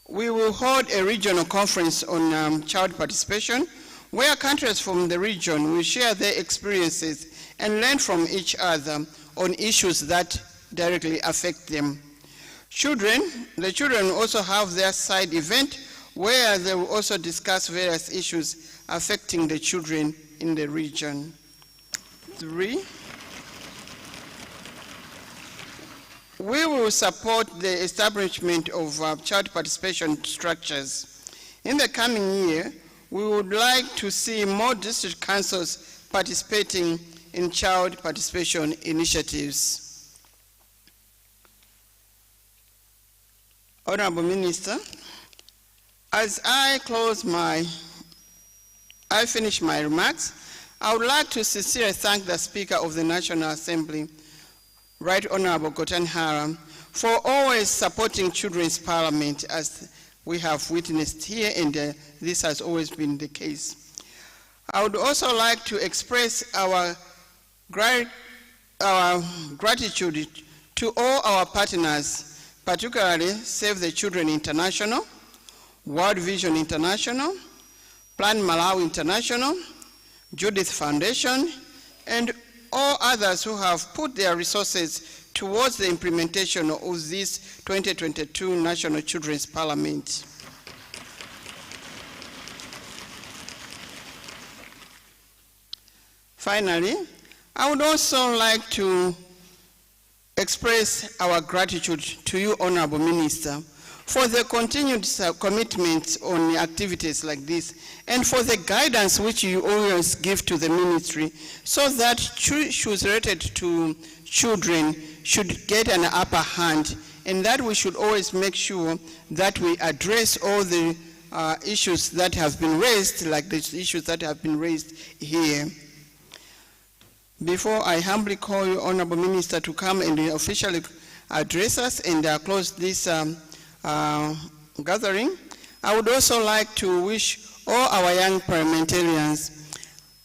We will hold a regional conference on child participation where countries from the region will share their experiences and learn from each other on issues that directly affect them. The children also have their side event where they will also discuss various issues affecting the children in the region. 3, we will support the establishment of child participation structures. In the coming year, we would like to see more district councils participating in child participation initiatives. Honorable Minister, as I finish my remarks, I would like to sincerely thank the Speaker of the National Assembly, Right Honorable Gotanhara, for always supporting Children's Parliament as we have witnessed here, and this has always been the case. I would also like to express our gratitude to all our partners, particularly Save the Children International, World Vision International, Plan Malawi International, Judith Foundation, and all others who have put their resources towards the implementation of this 2022 National Children's Parliament. Finally, I would also like to express our gratitude to you, Honorable Minister, for the continued commitment on activities like this, and for the guidance which you always give to the ministry, so that issues related to children should get an upper hand, and that we should always make sure that we address all the issues that have been raised, like the issues that have been raised here. Before I humbly call you, Honorable Minister, to come and officially address us and close this gathering, I would also like to wish all our young parliamentarians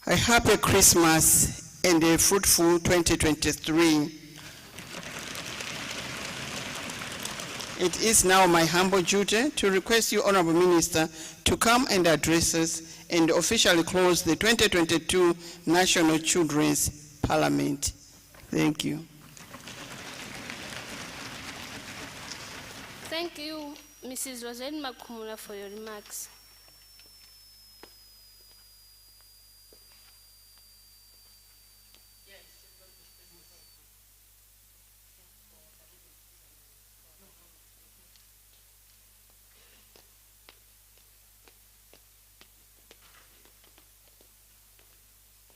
a happy Christmas and a fruitful 2023. It is now my humble duty to request you, Honorable Minister, to come and address us and officially close the 2022 National Children's Parliament. Thank you. Thank you, Mrs. Rosalind Makumula, for your remarks.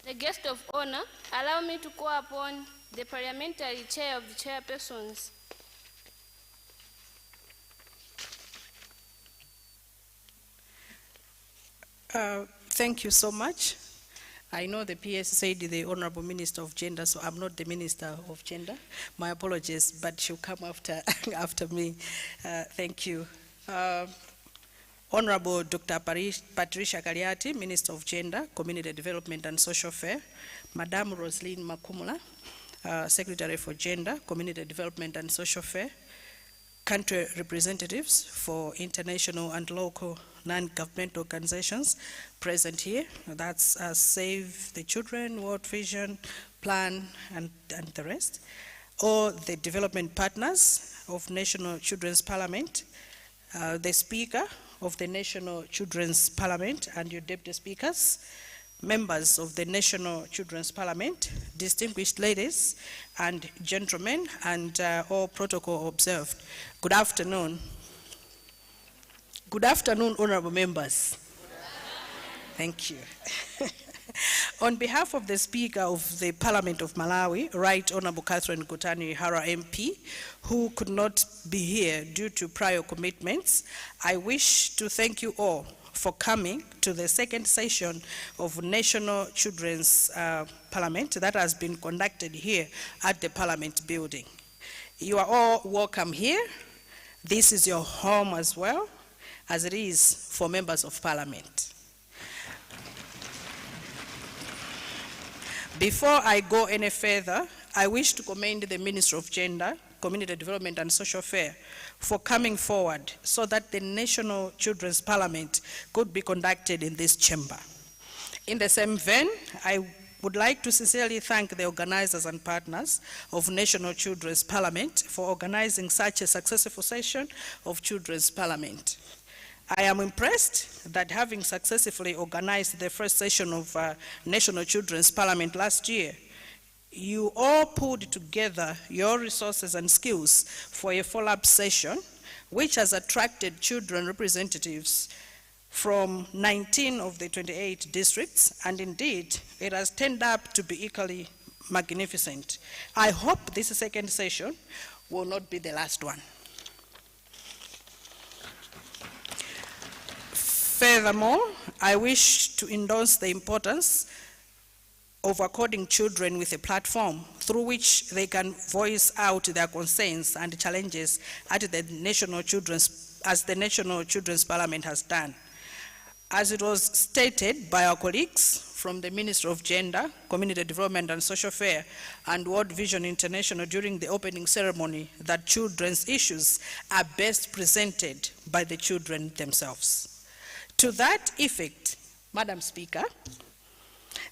The guest of honor, allow me to call upon the parliamentary chair of the chairpersons. Thank you so much. I know the PS said the Honorable Minister of Gender, so I'm not the Minister of Gender. My apologies, but she'll come after, after me. Thank you. Honorable Dr. Patricia Kariati, Minister of Gender, Community Development and Social Affairs, Madame Rosalind Makumula, Secretary for Gender, Community Development and Social Affairs, country representatives for international and local non-governmental organizations present here. That's Save the Children, World Vision, plan and the rest, or the development partners of National Children's Parliament, the Speaker of the National Children's Parliament and your deputy speakers, members of the National Children's Parliament, distinguished ladies and gentlemen, and all protocol observed. Good afternoon. Good afternoon, honorable members. Thank you. On behalf of the Speaker of the Parliament of Malawi, Right Honorable Catherine Kutani Hara MP, who could not be here due to prior commitments, I wish to thank you all for coming to the second session of National Children's Parliament that has been conducted here at the Parliament building. You are all welcome here. This is your home as well, as it is for members of Parliament. Before I go any further, I wish to commend the Minister of Gender, Community Development and Social Affairs for coming forward so that the National Children's Parliament could be conducted in this chamber. In the same vein, I would like to sincerely thank the organizers and partners of National Children's Parliament for organizing such a successful session of Children's Parliament. I am impressed that having successfully organized the first session of National Children's Parliament last year, you all pulled together your resources and skills for a follow-up session, which has attracted children representatives from 19 of the 28 districts, and indeed, it has turned up to be equally magnificent. I hope this second session will not be the last one. Furthermore, I wish to endorse the importance of according children with a platform through which they can voice out their concerns and challenges at the National Children's, as the National Children's Parliament has done. As it was stated by our colleagues from the Ministry of Gender, Community Development and Social Affairs and World Vision International during the opening ceremony, that children's issues are best presented by the children themselves. To that effect, Madam Speaker,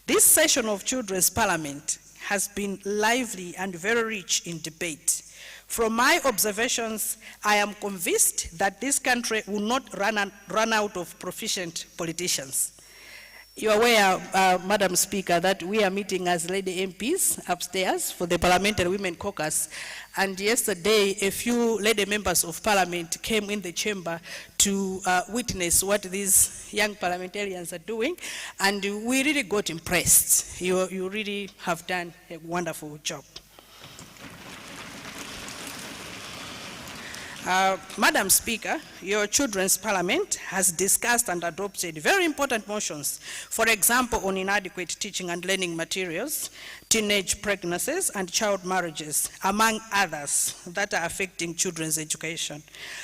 this session of Children's Parliament has been lively and very rich in debate. From my observations, I am convinced that this country will not run out of proficient politicians. You are aware, Madam Speaker, that we are meeting as lady MPs upstairs for the Parliamentary Women Caucus, and yesterday a few lady members of Parliament came in the chamber to witness what these young parliamentarians are doing, and we really got impressed. You really have done a wonderful job. Madam Speaker, your Children's Parliament has discussed and adopted very important motions, for example, on inadequate teaching and learning materials, teenage pregnancies, and child marriages, among others that are affecting children's education.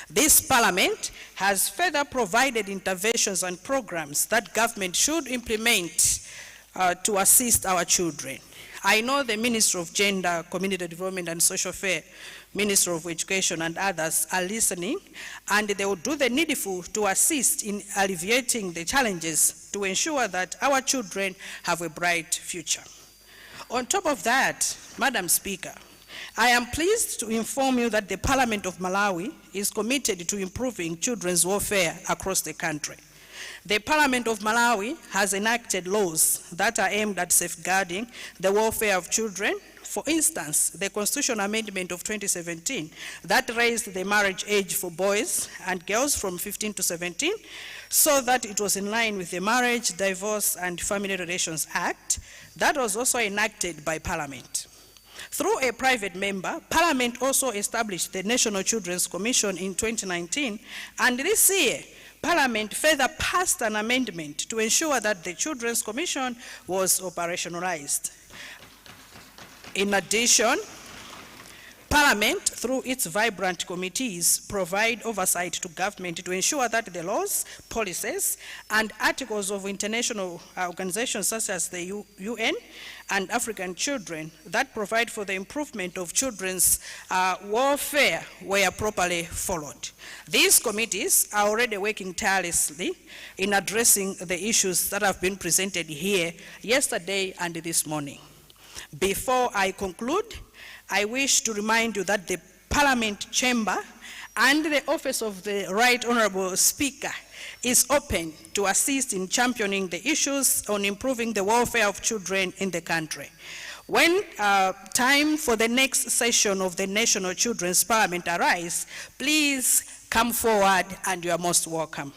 This Parliament has further provided interventions and programs that government should implement to assist our children. I know the Minister of Gender, Community Development and Social Affairs, Minister of Education and others are listening, and they will do the needful to assist in alleviating the challenges to ensure that our children have a bright future. On top of that, Madam Speaker, I am pleased to inform you that the Parliament of Malawi is committed to improving children's welfare across the country. The Parliament of Malawi has enacted laws that are aimed at safeguarding the welfare of children. For instance, the Constitutional Amendment of 2017 that raised the marriage age for boys and girls from 15 to 17 so that it was in line with the Marriage, Divorce and Family Relations Act that was also enacted by Parliament. Through a private member, Parliament also established the National Children's Commission in 2019, and this year, Parliament further passed an amendment to ensure that the Children's Commission was operationalized. In addition, Parliament, through its vibrant committees, provide oversight to government to ensure that the laws, policies, and articles of international organizations such as the UN and African Children that provide for the improvement of children's welfare were properly followed. These committees are already working tirelessly in addressing the issues that have been presented here yesterday and this morning. Before I conclude, I wish to remind you that the Parliament Chamber and the Office of the Right Honourable Speaker is open to assist in championing the issues on improving the welfare of children in the country. When time for the next session of the National Children's Parliament arrives, please come forward and you are most welcome.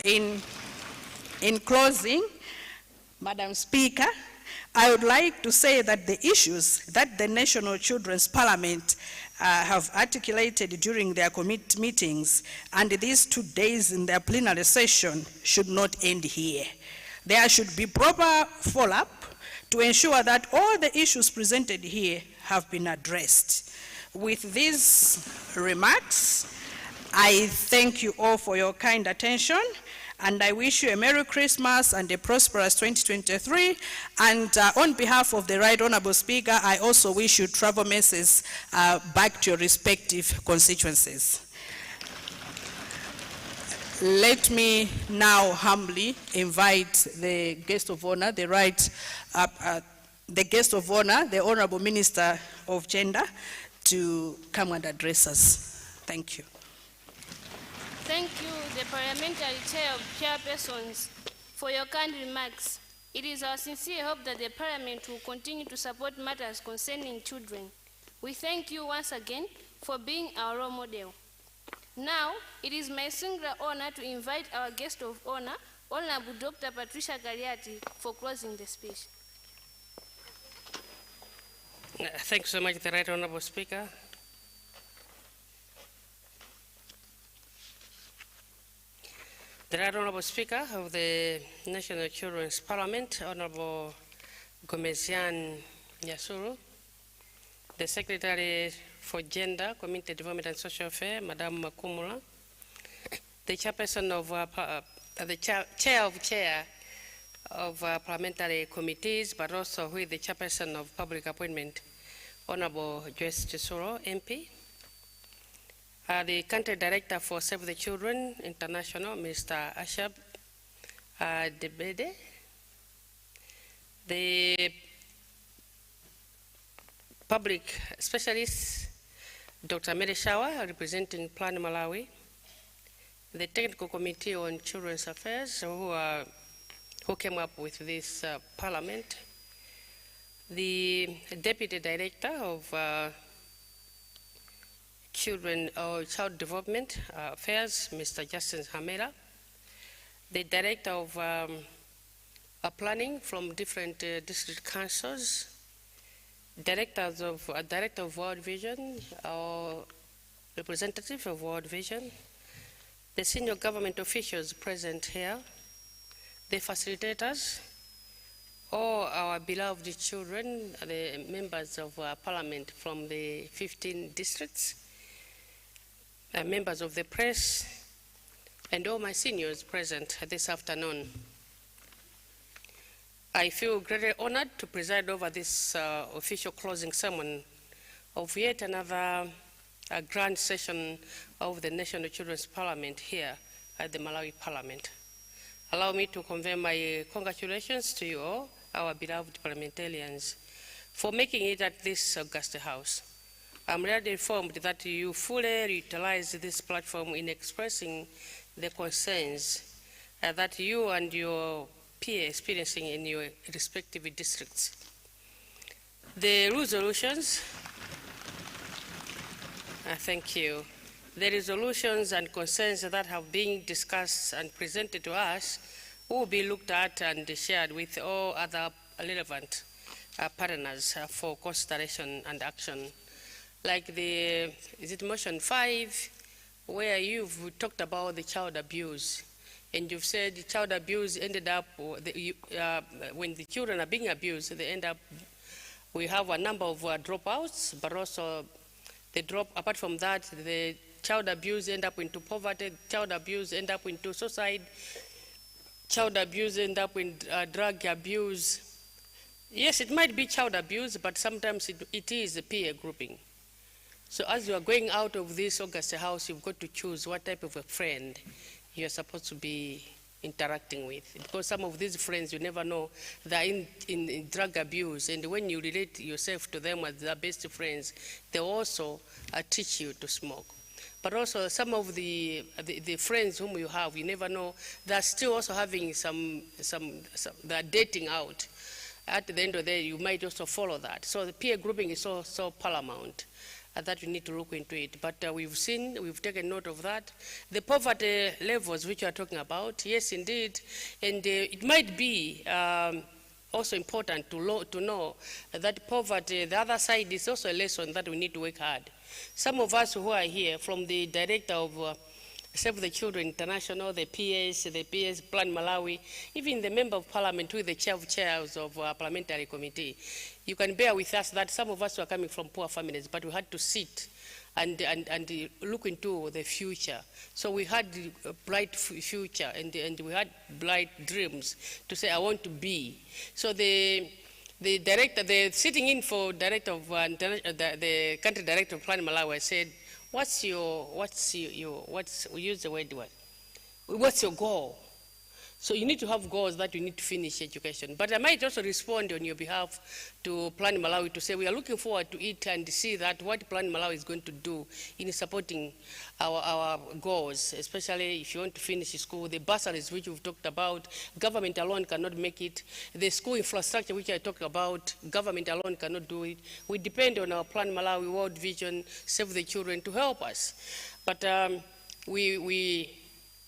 In closing, Madam Speaker, I would like to say that the issues that the National Children's Parliament have articulated during their meetings and these 2 days in their plenary session should not end here. There should be proper follow-up to ensure that all the issues presented here have been addressed. With these remarks, I thank you all for your kind attention, and I wish you a Merry Christmas and a prosperous 2023. And on behalf of the Right Honourable Speaker, I also wish you travel messages back to your respective constituencies. Let me now humbly invite the guest of honor, the guest of honor, the Honourable Minister of Gender, to come and address us. Thank you. Thank you, the Parliamentary Chair of Chairpersons, for your kind remarks. It is our sincere hope that the Parliament will continue to support matters concerning children. We thank you once again for being our role model. Now, it is my singular honor to invite our guest of honor, Honorable Dr. Patricia Kariati, for closing the speech. Thank you so much, the Right Honourable Speaker. The Right Honourable Speaker of the National Children's Parliament, Honourable Gomezian Nyasuru, the Secretary for Gender, Community Development and Social Affairs, Madame Makumula, the Chairperson of Chair of Parliamentary Committees, but also with the Chairperson of Public Appointment, Honourable Joyce Chisoro, MP, the Country Director for Save the Children International, Mr. Ashab Debede, the Public Specialist, Dr. Mary Shawa, representing Plan Malawi, the Technical Committee on Children's Affairs, who came up with this Parliament, the Deputy Director of Child Development Affairs, Mr. Justin Hamera, the Director of Planning from different district councils, Director of World Vision, or representative of World Vision, the senior government officials present here, the facilitators, all our beloved children, the members of Parliament from the 15 districts, members of the press, and all my seniors present this afternoon. I feel greatly honored to preside over this official closing sermon of yet another grand session of the National Children's Parliament here at the Malawi Parliament. Allow me to convey my congratulations to you all, our beloved parliamentarians, for making it at this august house. I'm really informed that you fully utilize this platform in expressing the concerns that you and your peers experiencing in your respective districts. The resolutions, thank you. The resolutions and concerns that have been discussed and presented to us will be looked at and shared with all other relevant partners for consideration and action. Like is it motion 5, where you've talked about the child abuse, and you've said child abuse ended up, when the children are being abused, they end up, we have a number of dropouts, but also apart from that, the child abuse end up into poverty, child abuse end up into suicide, child abuse end up in drug abuse. Yes, it might be child abuse, but sometimes it is a peer grouping. So as you are going out of this August house, you've got to choose what type of a friend you're supposed to be interacting with, because some of these friends, you never know, they're in drug abuse, and when you relate yourself to them as their best friends, they also teach you to smoke. But also some of the friends whom you have, you never know, they're still also having they're dating out. At the end of the day, you might also follow that. So the peer grouping is so paramount that you need to look into it. But we've taken note of that. The poverty levels which you are talking about, yes, indeed, and it might be also important to know that poverty, the other side is also a lesson that we need to work hard. Some of us who are here, from the director of Save the Children International, the PS, Plan Malawi, even the member of parliament with the chairs of parliamentary committee, you can bear with us that some of us were coming from poor families, but we had to sit and look into the future. So we had a bright future, and we had bright dreams to say, I want to be. So the director, the sitting in for director of the country director of Plan Malawi said, what's your goal? So you need to have goals that you need to finish education. But I might also respond on your behalf to Plan Malawi to say we are looking forward to it and see that what Plan Malawi is going to do in supporting our goals, especially if you want to finish school, the bursaries which we've talked about, government alone cannot make it. The school infrastructure which I talked about, government alone cannot do it. We depend on our Plan Malawi, World Vision, Save the Children to help us. But we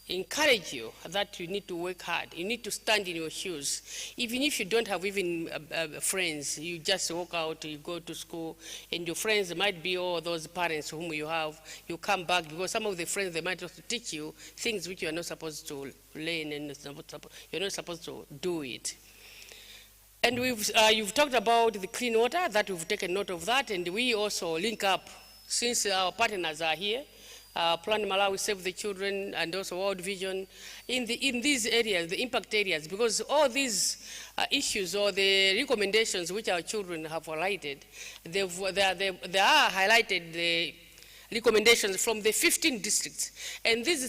encourage you that you need to work hard. You need to stand in your shoes. Even if you don't have even friends, you just walk out, you go to school, and your friends might be all those parents whom you have. You come back, because some of the friends, they might also teach you things which you are not supposed to learn, and you're not supposed to do it. And you've talked about the clean water, that we've taken note of that, and we also link up, since our partners are here, Plan Malawi, Save the Children, and also World Vision, in these areas, the impact areas, because all these issues or the recommendations which our children have highlighted, they are highlighted the recommendations from the 15 districts. And these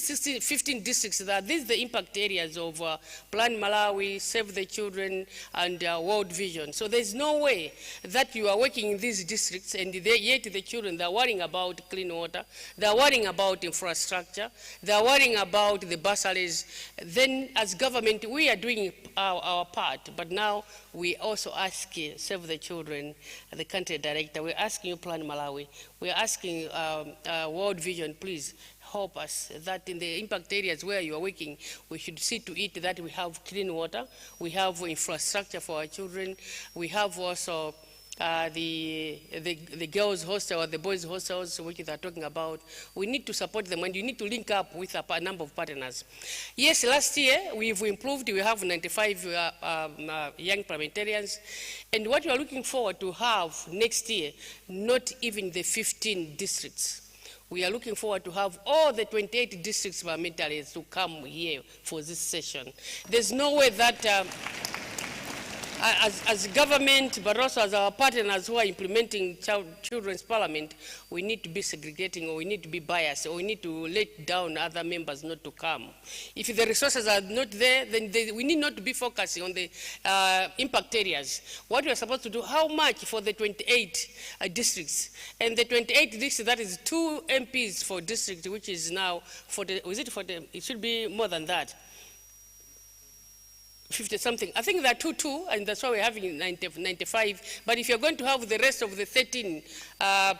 15 districts, these are the impact areas of Plan Malawi, Save the Children, and World Vision. So there's no way that you are working in these districts and yet the children, they're worrying about clean water, they're worrying about infrastructure, they're worrying about the bursaries. Then as government, we are doing our part, but now we also ask Save the Children, the country director, we're asking you, Plan Malawi, we're asking World Vision, please help us that in the impact areas where you are working, we should see to it that we have clean water, we have infrastructure for our children, we have also the girls' hostel or the boys' hostels, which they are talking about. We need to support them, and you need to link up with a number of partners. Yes, last year we've improved. We have 95 young parliamentarians, and what we are looking forward to have next year, not even the 15 districts. We are looking forward to have all the 28 districts parliamentarians to come here for this session. There's no way that as government, but also as our partners who are implementing children's parliament, we need to be segregating, or we need to be biased, or we need to let down other members not to come. If the resources are not there, then we need not to be focusing on the impact areas. What we are supposed to do, how much for the 28 districts? And the 28 districts, that is 2 MPs for district, which is now it should be more than that. 50 something. I think there are 2, and that's why we're having 95. But if you're going to have the rest of the 13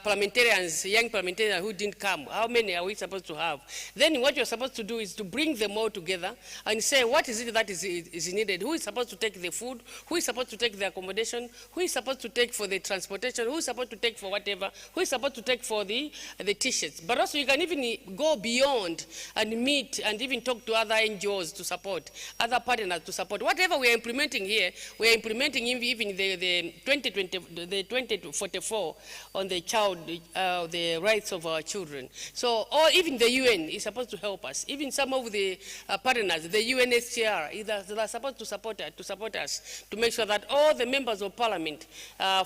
parliamentarians, young parliamentarians who didn't come, how many are we supposed to have? Then what you're supposed to do is to bring them all together and say, what is it that is needed? Who is supposed to take the food? Who is supposed to take the accommodation? Who is supposed to take for the transportation? Who is supposed to take for whatever? Who is supposed to take for the T-shirts? But also you can even go beyond and meet and even talk to other NGOs to support, other partners to support. But whatever we are implementing here, we are implementing even the 2044 on the child, the rights of our children. So, or even the UN is supposed to help us. Even some of the partners, the UNHCR, they are supposed to support us to make sure that all the members of parliament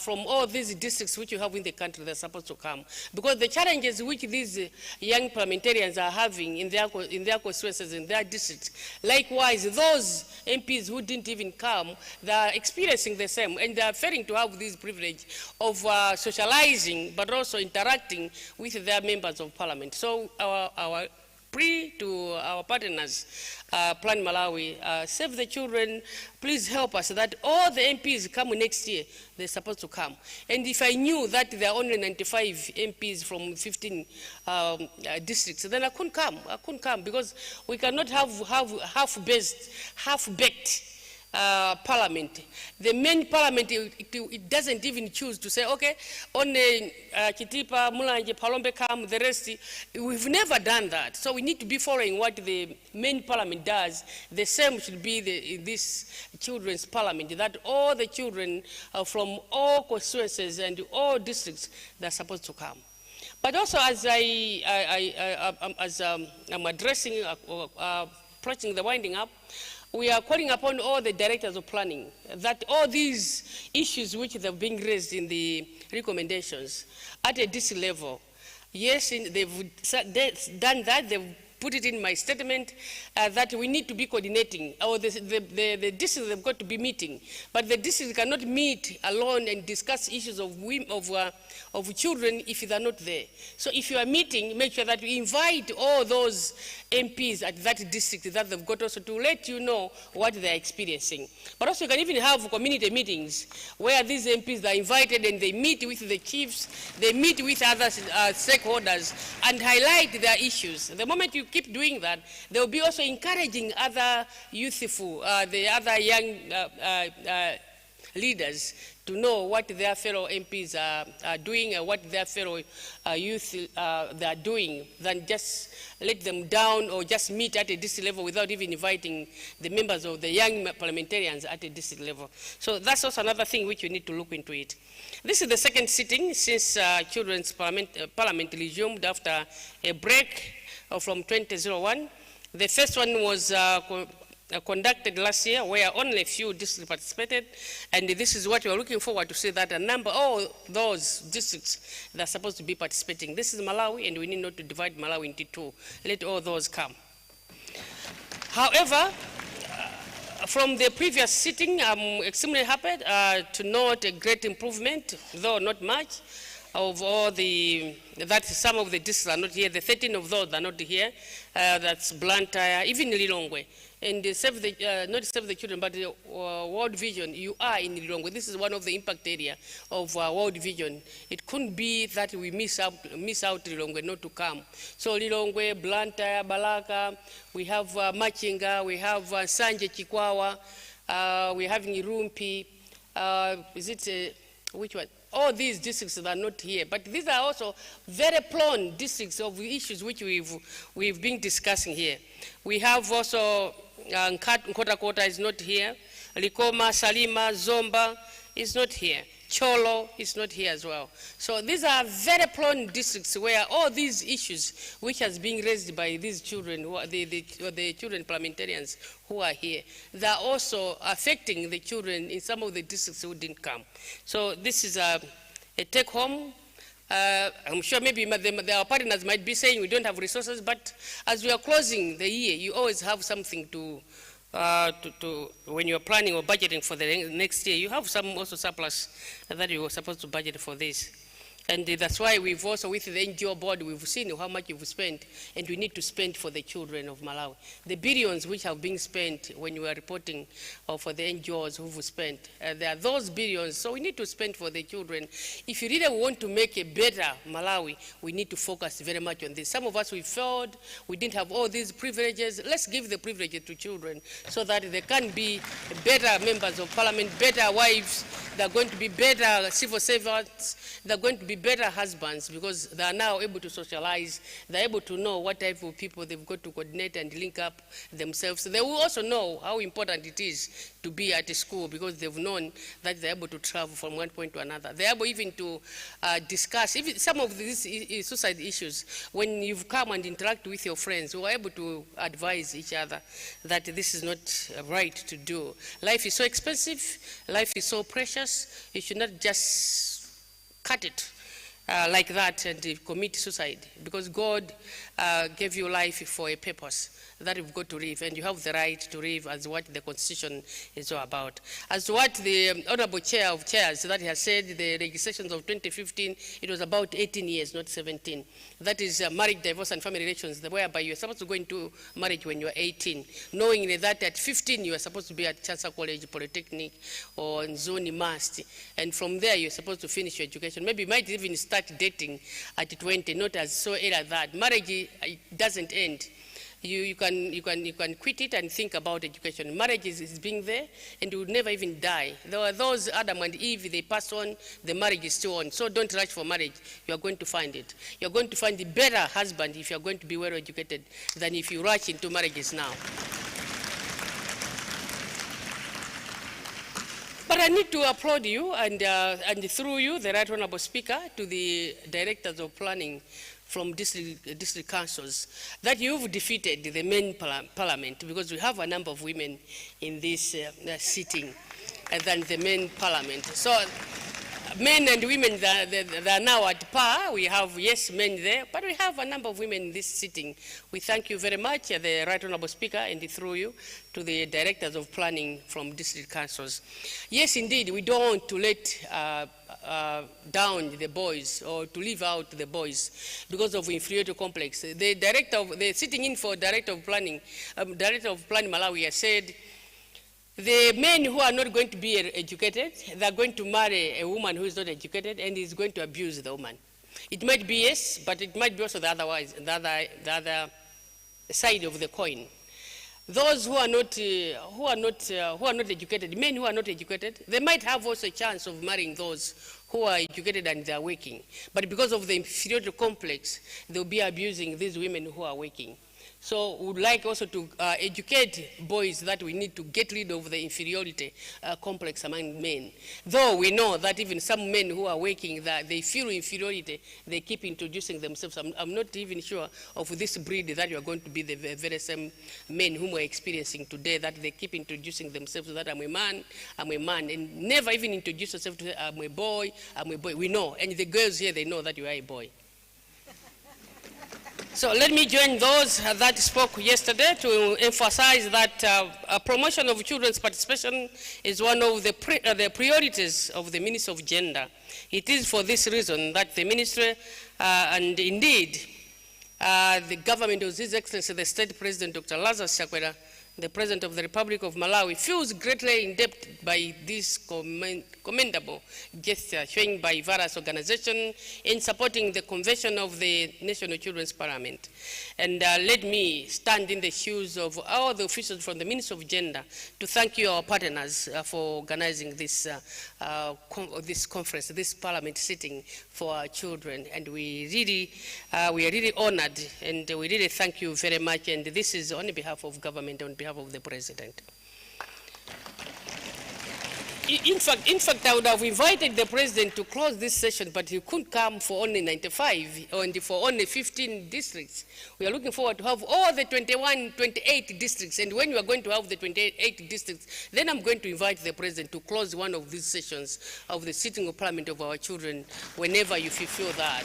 from all these districts which you have in the country, they're supposed to come. Because the challenges which these young parliamentarians are having in their constituencies, in their districts, likewise, those MPs who didn't even come, they are experiencing the same, and they are failing to have this privilege of socializing, but also interacting with their members of parliament. So our plea to our partners, Plan Malawi, Save the Children, please help us that all the MPs come next year, they're supposed to come. And if I knew that there are only 95 MPs from 15 districts, then I couldn't come because we cannot have half-baked parliament. The main parliament, it doesn't even choose to say, okay, only Chitipa, Mulanje, Palombe come, the rest. We've never done that. So we need to be following what the main parliament does. The same should be this children's parliament, that all the children from all constituencies and all districts, they're supposed to come. But also as I'm addressing, approaching the winding up, we are calling upon all the directors of planning that all these issues which have been raised in the recommendations at a district level, yes, they've done that, they've put it in my statement that we need to be coordinating, or the districts have got to be meeting, but the districts cannot meet alone and discuss issues of children if they're not there. So if you are meeting, make sure that you invite all those MPs at that district that they've got also to let you know what they're experiencing. But also you can even have community meetings where these MPs are invited and they meet with the chiefs, they meet with other stakeholders and highlight their issues. The moment you keep doing that, they will be also encouraging other youthful, the other young leaders to know what their fellow MPs are doing and what their fellow youth they are doing, than just let them down or just meet at a district level without even inviting the members of the young parliamentarians at a district level. So that's also another thing which you need to look into it. This is the second sitting since Children's Parliament resumed after a break from 2001. The first one was conducted last year where only a few districts participated, and this is what we are looking forward to see, that a number, all those districts that are supposed to be participating. This is Malawi, and we need not to divide Malawi into two. Let all those come. However, from the previous sitting, I'm extremely happy to note a great improvement, though not much, of all that some of the districts are not here. The 13 of those are not here. That's Blantyre, even Lilongwe. And not Save the Children, but World Vision, you are in Lilongwe. This is one of the impact area of World Vision. It couldn't be that we miss out Lilongwe not to come. So Lilongwe, Blantyre, Balaka, we have Machinga, we have Sanje Chikwawa, we're having Irumpi, which one? All these districts that are not here, but these are also very prone districts of issues which we've been discussing here. We have also Nkota Kota is not here, Likoma, Salima, Zomba is not here, Cholo is not here as well. So these are very prone districts where all these issues which has been raised by these children, who are the children parliamentarians who are here, they are also affecting the children in some of the districts who didn't come. So this is a take home. I'm sure maybe our partners might be saying we don't have resources, but as we are closing the year, you always have something to when you're planning or budgeting for the next year, you have some also surplus that you were supposed to budget for this. And that's why we've also, with the NGO board, we've seen how much you've spent, and we need to spend for the children of Malawi. The billions which have been spent when you are reporting for the NGOs who've spent, there are those billions, so we need to spend for the children. If you really want to make a better Malawi, we need to focus very much on this. Some of us, we failed, we didn't have all these privileges. Let's give the privileges to children so that they can be better members of parliament, better wives, they're going to be better civil servants, they're going to be be better husbands because they are now able to socialize. They're able to know what type of people they've got to coordinate and link up themselves. They will also know how important it is to be at a school because they've known that they're able to travel from one point to another. They're able even to discuss even some of these suicide issues. When you've come and interact with your friends, who are able to advise each other that this is not right to do. Life is so expensive, life is so precious, you should not just cut it like that and commit suicide, because God gave you life for a purpose that you've got to live, and you have the right to live as what the Constitution is all about. As to what the Honorable Chair of Chairs that has said, the legislations of 2015, it was about 18 years, not 17. That is marriage, divorce, and family relations, whereby you're supposed to go into marriage when you're 18, knowing that at 15 you are supposed to be at Chancellor College, Polytechnic, or Nzoni Mast, and from there you're supposed to finish your education. Maybe you might even start dating at 20, not as so early as that. Marriage it doesn't end. You can quit it and think about education. Marriage is being there, and you will never even die. There were those Adam and Eve, they passed on, the marriage is still on. So don't rush for marriage. You are going to find it. You're going to find the better husband if you're going to be well educated than if you rush into marriages now. But I need to applaud you and through you, the Right Honorable Speaker, to the directors of planning from district councils, that you've defeated the main parliament, because we have a number of women in this sitting than the main parliament. So men and women, they are now at par. We have, yes, men there, but we have a number of women in this sitting. We thank you very much, the Right Honorable Speaker, and through you, to the directors of planning from district councils. Yes, indeed, we don't want to let down the boys or to leave out the boys because of inferiority complex. The sitting in for Director of Planning Malawi has said, the men who are not going to be educated, they're going to marry a woman who is not educated and is going to abuse the woman. It might be yes, but it might be also the other side of the coin. Those who are not educated, men who are not educated, they might have also a chance of marrying those who are educated and they are working. But because of the inferiority complex, they'll be abusing these women who are working. So we would like also to educate boys that we need to get rid of the inferiority complex among men. Though we know that even some men who are working, that they feel inferiority, they keep introducing themselves. I'm not even sure of this breed that you are going to be the very same men whom we're experiencing today, that they keep introducing themselves that I'm a man, and never even introduce yourself to I'm a boy. We know, and the girls here, they know that you are a boy. So let me join those that spoke yesterday to emphasize that promotion of children's participation is one of the priorities of the Ministry of Gender. It is for this reason that the ministry and indeed the government of His Excellency, the State President, Dr. Lazarus Chakwera, the President of the Republic of Malawi, feels greatly indebted by this commendable gesture shown by various organizations in supporting the convention of the National Children's Parliament. And let me stand in the shoes of all the officials from the Ministry of Gender to thank you, our partners, for organizing this, this conference, this parliament sitting for our children. And we are really honored, and we really thank you very much. And this is on behalf of government, on behalf of the President. In fact, I would have invited the President to close this session, but he couldn't come for only 95 and for only 15 districts. We are looking forward to have all the 28 districts. And when you are going to have the 28 districts, then I'm going to invite the President to close one of these sessions of the sitting of Parliament of our children whenever you feel that.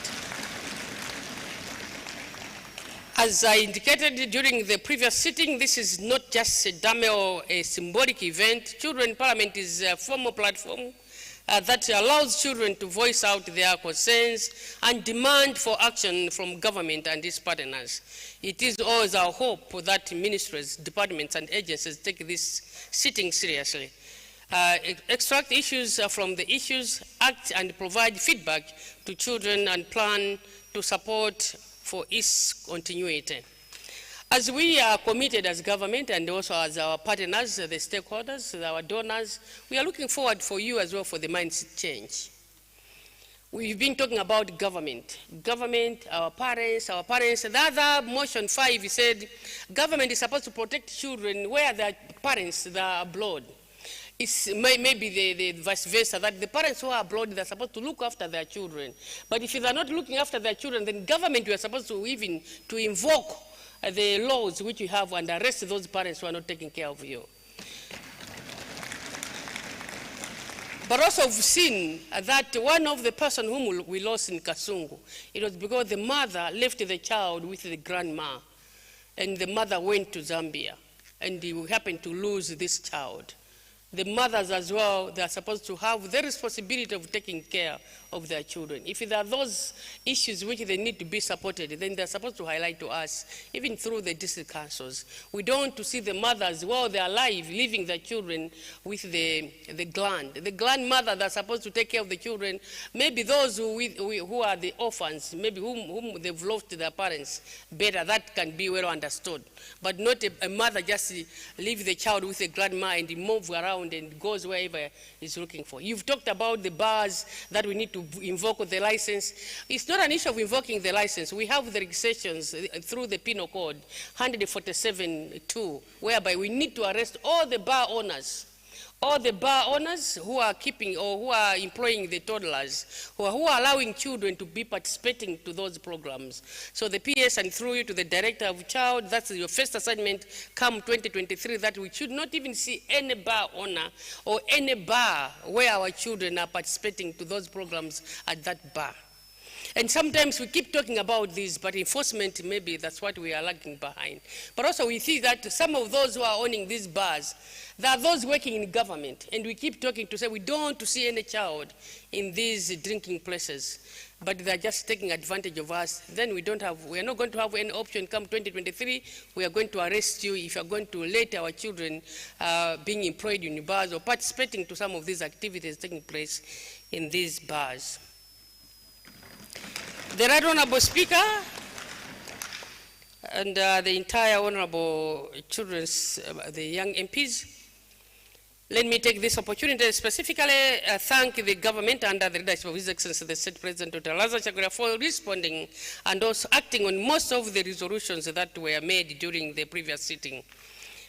As I indicated during the previous sitting, this is not just a dummy or a symbolic event. Children Parliament is a formal platform that allows children to voice out their concerns and demand for action from government and its partners. It is always our hope that ministries, departments, and agencies take this sitting seriously. Extract issues from the issues, act and provide feedback to children, and plan to support for its continuity. As we are committed as government and also as our partners, the stakeholders, our donors, we are looking forward for you as well for the mindset change. We've been talking about government. Government, our parents. The other motion 5 said government is supposed to protect children where their parents are abroad. It's maybe the vice versa, that the parents who are abroad, they're supposed to look after their children. But if they're not looking after their children, then government, we are supposed to even to invoke the laws which you have and arrest those parents who are not taking care of you. But also we've seen that one of the person whom we lost in Kasungu, it was because the mother left the child with the grandma, and the mother went to Zambia, and we happened to lose this child. The mothers as well, they are supposed to have the responsibility of taking care of their children. If there are those issues which they need to be supported, then they're supposed to highlight to us, even through the district councils. We don't want to see the mothers while they're alive, leaving their children with the grandmother that's supposed to take care of the children. Maybe those who are the orphans, maybe whom they've lost their parents better, that can be well understood. But not a mother just leave the child with a grandma and move around and goes wherever he's looking for. You've talked about the bars that we need to invoke the license. It's not an issue of invoking the license. We have the registrations through the Penal Code 147(2), whereby we need to arrest all the bar owners. All the bar owners who are keeping or who are employing the toddlers, who are allowing children to be participating to those programs. So the PS, and through you to the Director of Child, that's your first assignment come 2023, that we should not even see any bar owner or any bar where our children are participating to those programs at that bar. And sometimes we keep talking about this, but enforcement, maybe that's what we are lagging behind. But also we see that some of those who are owning these bars, there are those working in government, and we keep talking to say we don't want to see any child in these drinking places, but they're just taking advantage of us. Then we are not going to have any option come 2023. We are going to arrest you if you're going to let our children being employed in bars or participating to some of these activities taking place in these bars. The Right Honourable Speaker and the entire Honourable Children's, the young MPs, let me take this opportunity to specifically thank the government under the leadership of His Excellency the State President Dr. Lazarus Chakwera for responding and also acting on most of the resolutions that were made during the previous sitting.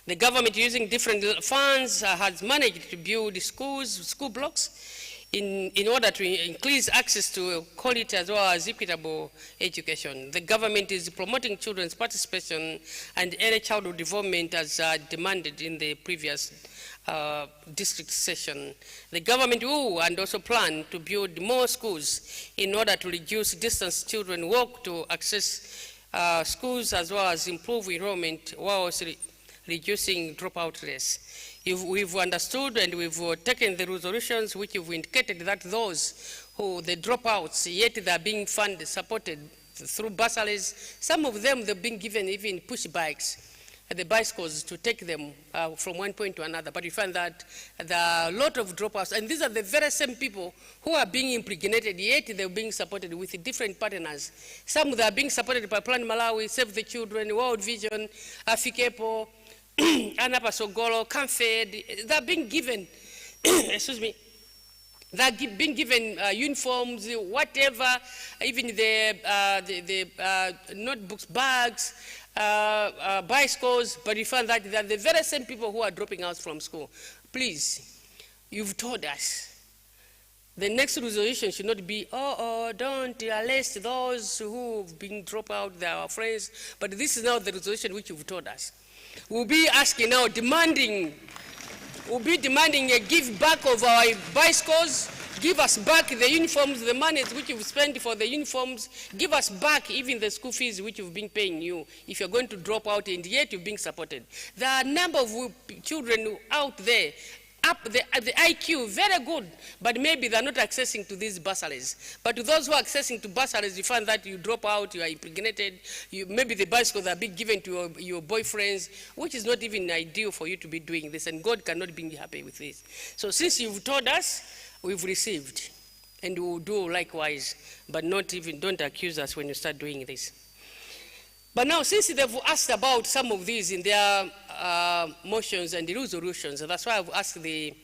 The government, using different funds, has managed to build school blocks, in order to increase access to quality as well as equitable education. The government is promoting children's participation and early childhood development as demanded in the previous district session. The government will and also plan to build more schools in order to reduce distance children walk to access schools as well as improve enrollment while also reducing dropout rates. We've understood and we've taken the resolutions which have indicated that those who, the dropouts, yet they're being funded, supported through bursaries. Some of them, they've been given even push bikes, the bicycles to take them from one point to another. But you find that there are a lot of dropouts, and these are the very same people who are being impregnated, yet they're being supported with different partners. Some that are being supported by Plan Malawi, Save the Children, World Vision, Afikepo, Anapa Sogolo, Camfed. They're being given, excuse me, they're being given uniforms, whatever, even the notebooks, bags, bicycles, but you find that they're the very same people who are dropping out from school. Please, you've told us. The next resolution should not be, don't arrest those who've been dropped out, they're our friends, but this is now the resolution which you've told us. We'll be asking now, demanding a give back of our bicycles, give us back the uniforms, the money which you've spent for the uniforms, give us back even the school fees which you've been paying you if you're going to drop out and yet you're being supported. There are a number of children out there, the IQ, very good, but maybe they're not accessing to these bursaries. But to those who are accessing to bursaries, you find that you drop out, you are impregnated, maybe the bicycles are being given to your boyfriends, which is not even ideal for you to be doing this, and God cannot be happy with this. So since you've told us, we've received, and we will do likewise, but don't accuse us when you start doing this. But now, since they've asked about some of these in their motions and resolutions, that's why I've asked we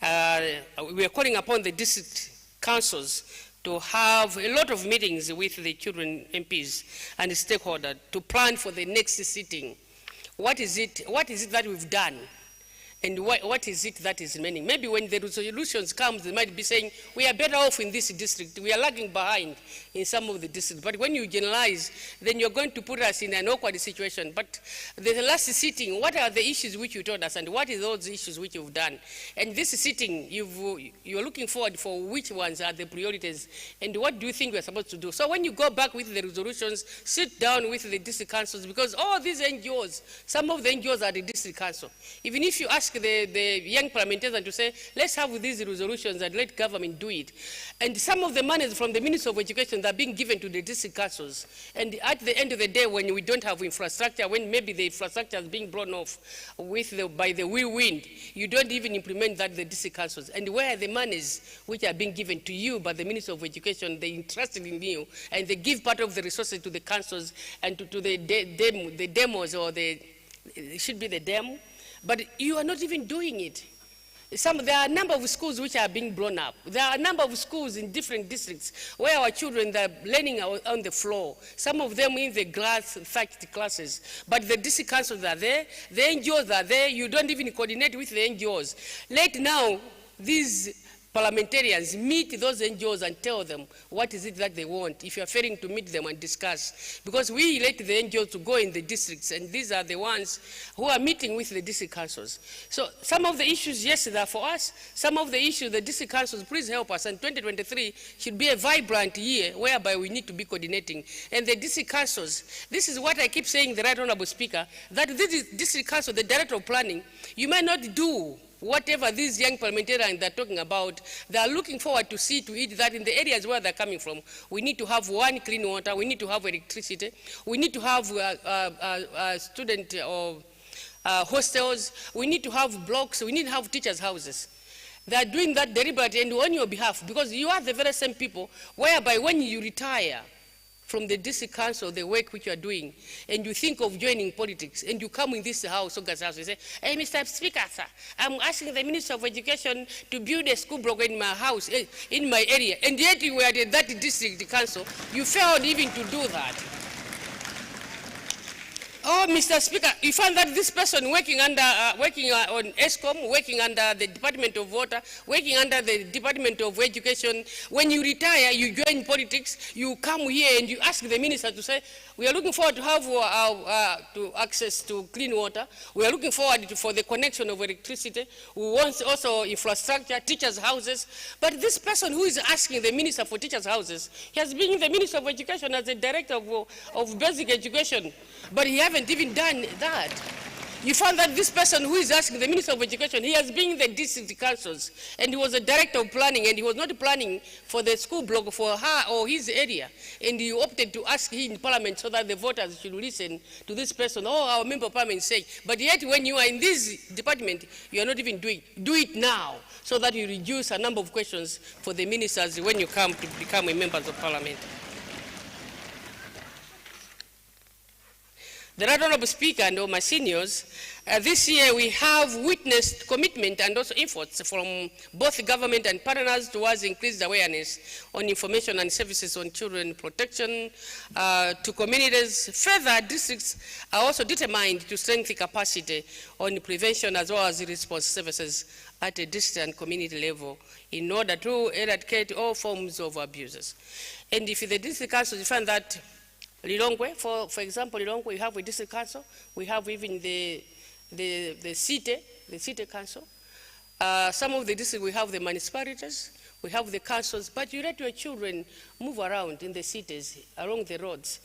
are calling upon the district councils to have a lot of meetings with the children MPs and stakeholders to plan for the next sitting. What is it that we've done? And what is it that is remaining? Maybe when the resolutions come, they might be saying, we are better off in this district. We are lagging behind in some of the districts. But when you generalize, then you're going to put us in an awkward situation. But the last sitting, what are the issues which you told us, and what are those issues which you've done? And this sitting, you're looking forward for which ones are the priorities, and what do you think we're supposed to do? So when you go back with the resolutions, sit down with the district councils, because all these NGOs, some of the NGOs are the district council. Even if you ask the young parliamentarians to say, let's have these resolutions and let government do it. And some of the monies from the Ministry of Education are being given to the district councils. And at the end of the day, when we don't have infrastructure, when maybe the infrastructure is being blown off by the whirlwind, you don't even implement that the district councils. And where are the monies which are being given to you by the Ministry of Education? They entrusted in you, and they give part of the resources to the councils and to the demos, or it should be the demo. But you are not even doing it. There are a number of schools which are being blown up. There are a number of schools in different districts where our children are learning on the floor, some of them in the glass-thatched classes. But the district councils are there, the NGOs are there, you don't even coordinate with the NGOs. Let now these parliamentarians meet those NGOs and tell them what is it that they want, if you are failing to meet them and discuss. Because we elect the NGOs to go in the districts, and these are the ones who are meeting with the district councils. So some of the issues, yes, they are for us. Some of the issues, the district councils, please help us. And 2023 should be a vibrant year whereby we need to be coordinating. And the district councils, this is what I keep saying, the Right Honorable Speaker, that this district council, the director of planning, you might not do whatever these young parliamentarians they're talking about. They are looking forward to see to it that in the areas where they're coming from, we need to have clean water, we need to have electricity, we need to have student or hostels, we need to have blocks, we need to have teachers' houses. They are doing that deliberately and on your behalf, because you are the very same people whereby when you retire from the district council, the work which you are doing, and you think of joining politics, and you come in this house, August House, you say, hey, Mr. Speaker, sir, I'm asking the Minister of Education to build a school block in my house, in my area, and yet you were at that district council, you failed even to do that. Oh, Mr. Speaker, you find that this person working on ESCOM, working under the Department of Water, working under the Department of Education, when you retire, you join politics, you come here and you ask the minister to say, we are looking forward to have access to clean water. We are looking forward for the connection of electricity. We want also infrastructure, teachers' houses. But this person who is asking the minister for teachers' houses, he has been in the Ministry of Education as the director of basic education, but he haven't even done that. You find that this person who is asking the Minister of Education, he has been in the district councils, and he was a director of planning, and he was not planning for the school block for her or his area, and he opted to ask him in Parliament so that the voters should listen to this person. Oh, our member of Parliament is saying, but yet when you are in this department, you are not even doing it. Do it now, so that you reduce a number of questions for the ministers when you come to become a member of Parliament. The Right Honorable Speaker and all my seniors, this year we have witnessed commitment and also efforts from both government and partners towards increased awareness on information and services on children protection to communities. Further, districts are also determined to strengthen capacity on prevention as well as response services at a district and community level in order to eradicate all forms of abuses. And if the district council you find that Lilongwe, for example, Lilongwe, we have a district council, we have even the city council. Some of the districts, we have the municipalities, we have the councils, but you let your children move around in the cities, along the roads.